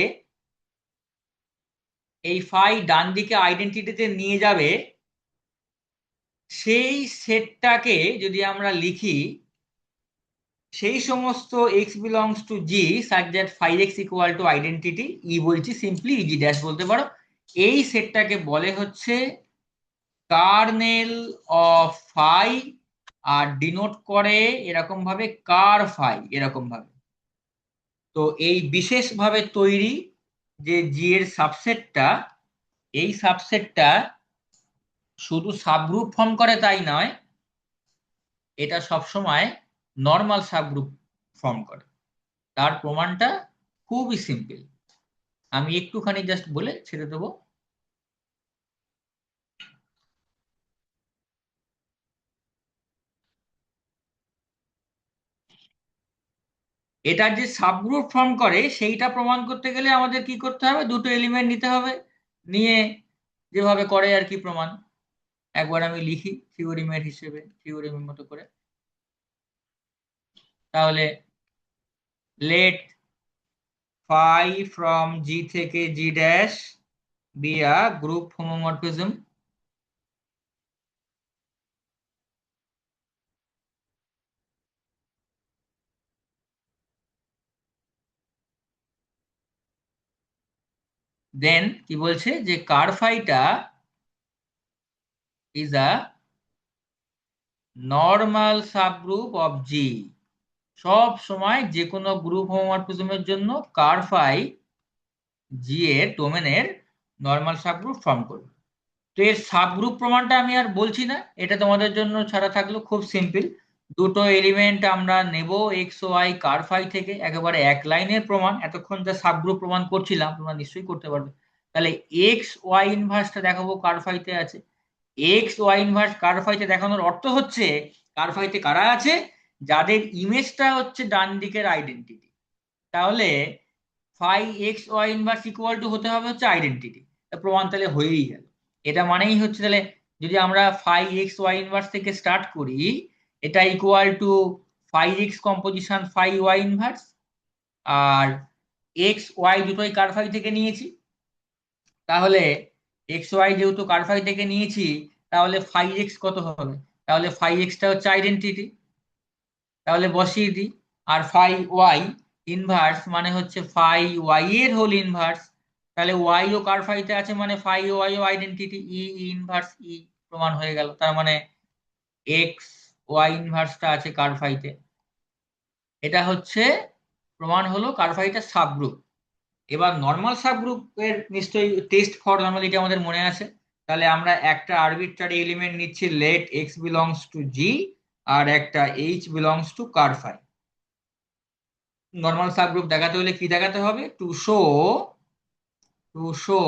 Speaker 1: এই ফাই ডান দিকে আইডেন্টিটিতে নিয়ে যাবে, সেই সেটটাকে যদি আমরা লিখি, সেই সমস্ত x belongs to G such that phi x equal to identity, e বলছি সিম্পলি জি ড্যাশ বলতে পারো, এই সেটটাকে বলে হচ্ছে কার্নেল অফ ফাই, আর ডিনোট করে এরকম ভাবে কার ফাই, এরকম ভাবে। তো এই বিশেষ ভাবে তৈরি যে জি এর সাবসেটটা, এই সাবসেটটা শুধু সাবগ্রুপ ফর্ম করে তাই নয়, এটা সবসময় নর্মাল সাবগ্রুপ ফর্ম করে। তার প্রমাণটা খুবই সিম্পল, আমি একটুখানি জাস্ট বলে ছেড়ে দেবো। এটা যে সাবগ্রুপ ফর্ম করে সেইটা প্রমাণ করতে গেলে আমাদের কি করতে হবে, দুটো এলিমেন্ট নিতে হবে, নিয়ে যেভাবে করে আর কি প্রমাণ। একবার আমি লিখি থিওরিমের হিসেবে, থিওরিমের মতো করে। তাহলে লেট ফাই ফ্রম জি থেকে G dash be a group homomorphism then কি বলছে যে কার ফাইটা is a normal subgroup of G. সব সময় যে কোনো গ্রুপ হোমোমরফিজমের জন্য কার ফাই জি এর ডোমেনের নর্মাল সাবগ্রুপ ফর্ম করবে। তো এর সাবগ্রুপ প্রমাণটা আমি আর বলছি না, এটা তোমাদের জন্য ছাড়া থাকলো, খুব সিম্পল। দুটো এলিমেন্ট আমরা নেব এক্স ওয়াই কার ফাই থেকে, একেবারে এক লাইনের প্রমাণ। এতক্ষণ যা সাবগ্রুপ প্রমাণ করছিলাম তোমরা নিশ্চয়ই করতে পারবে। তাহলে এক্স ওয়াই ইনভার্সটা দেখাবো কার ফাইতে আছে। এক্স ওয়াই ইনভার্স কার ফাইতে দেখানোর অর্থ হচ্ছে কার ফাইতে কারা আছে, যাদের ইমেজটা হচ্ছে ডান দিকের আইডেন্টিটি। তাহলে phi x y inverse equal to হতে হবে হচ্ছে আইডেন্টিটি। প্রমাণ তাহলে হয়েই গেল। এটা মানেই হচ্ছে তাহলে যদি আমরা ফাই এক্স ওয়াই ইনভার্স থেকে স্টার্ট করি, এটা equal to phi x composition phi y inverse, আর এক্স ওয়াই দুটোই কার ফাই থেকে নিয়েছি। তাহলে এক্স ওয়াই যেহেতু কার ফাই থেকে নিয়েছি, তাহলে ফাই এক্স কত হবে? তাহলে ফাই এক্সটা হচ্ছে আইডেন্টিটি, তাহলে বসিয়ে দিই। আর ফাই ওয়াই ইনভার্স মানে হচ্ছে ফাই ওয়াই এর হোল ইনভার্স। তাহলে ওয়াই ও কার ফাইতে আছে মানে ফাই ওয়াই ও আইডেন্টিটি, ই ইনভার্স ই। প্রমাণ হয়ে গেল। তার মানে এক্স ওয়াই ইনভার্সটা আছে কার ফাইতে। এটা হচ্ছে প্রমাণ হলো কার ফাইটা সাবগ্রুপ। এবার নর্মাল সাবগ্রুপের নিশ্চয়ই টেস্ট ফর নর্মালিটি আমাদের মনে আছে। তাহলে আমরা একটা আরবিট্রারি এলিমেন্ট নিচ্ছি, let x belongs to G, আর একটা h belongs to ker phi. Normal subgroup দেখাতে হলে কি দেখাতে হবে? To show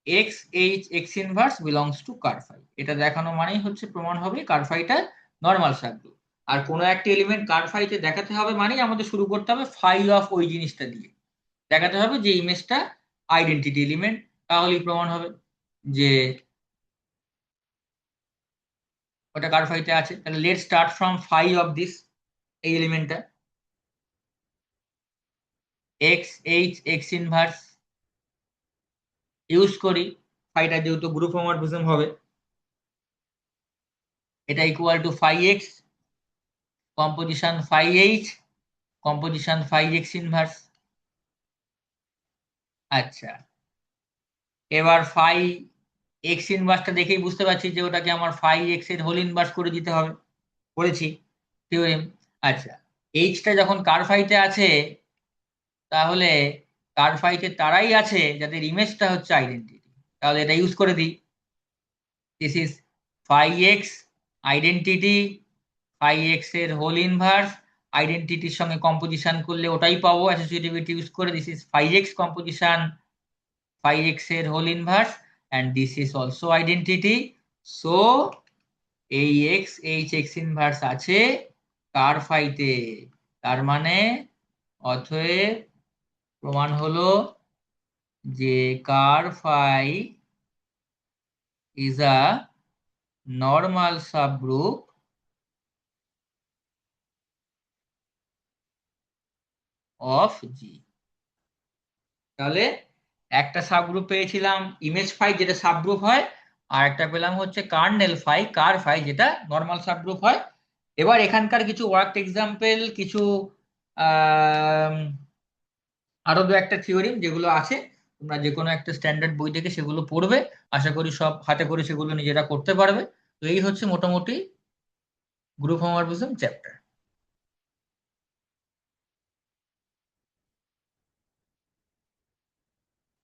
Speaker 1: x h x inverse belongs to ker phi. এটা দেখানো মানেই হচ্ছে প্রমাণ হবে কার ফাইটা নর্মাল সাবগ্রুপ। আর কোনো একটা এলিমেন্ট কার ফাইতে দেখাতে হবে মানেই আমাদের শুরু করতে হবে ফাই অফ ওই জিনিসটা দিয়ে। দেখাতে হবে যে ইমেজটা আইডেন্টিটি এলিমেন্ট, তাহলেই প্রমাণ হবে যে ওটা কার ফাইতে আছে। তাহলে let start from phi of this, এই এলিমেন্টটা x h x inverse use করি। ফাইটা যেহেতু গ্রুপ হোমোমরফিজম হবে, এটা equal to phi x composition phi h composition phi x inverse. আচ্ছা, এবার ফাই এক্স ইনভার্সটা দেখেই বুঝতে পারছি যে ওটাকে আমার ফাই এক্স এর হোল ইনভার্স করে দিতে হবে, করেছি থিওরেম। আচ্ছা, এইচটা যখন কার ফাইতে আছে, তাহলে কার ফাইতে তারাই আছে যাদের ইমেজটা হচ্ছে আইডেন্টিটি। তাহলে এটা ইউজ করে দিই। This is phi x identity, phi x এর হোল ইনভার্স, আইডেন্টিটির সঙ্গে কম্পোজিশন করলে ওটাই পাবো অ্যাসোসিয়েটিভিটি ইউজ করে। This is phi x composition phi x এর whole inverse, and this is also identity. So এই এক্স এইচ এক্স ইনভার্স আছে কার ফাইতে। তার মানে অতএব প্রমাণ হলো যে ker phi is a normal subgroup of G. তাহলে একটা সাবগ্রুপ পেয়েছিলাম ইমেজ ফাই যেটা সাবগ্রুপ হয়, আর একটা পেলাম হচ্ছে কার্নেল ফাই কার ফাই যেটা নর্মাল সাবগ্রুপ হয়। এবার এখানকার কিছু ওয়ার্কড এক্সাম্পল, কিছু আহ আরো দু একটা থিওরিম যেগুলো আছে, তোমরা যে কোনো একটা স্ট্যান্ডার্ড বই থেকে সেগুলো পড়বে। আশা করি সব হাতে করে সেগুলো নিজেরা করতে পারবে। তো এই হচ্ছে মোটামুটি গ্রুপ হোমোমরফিজম চ্যাপ্টার।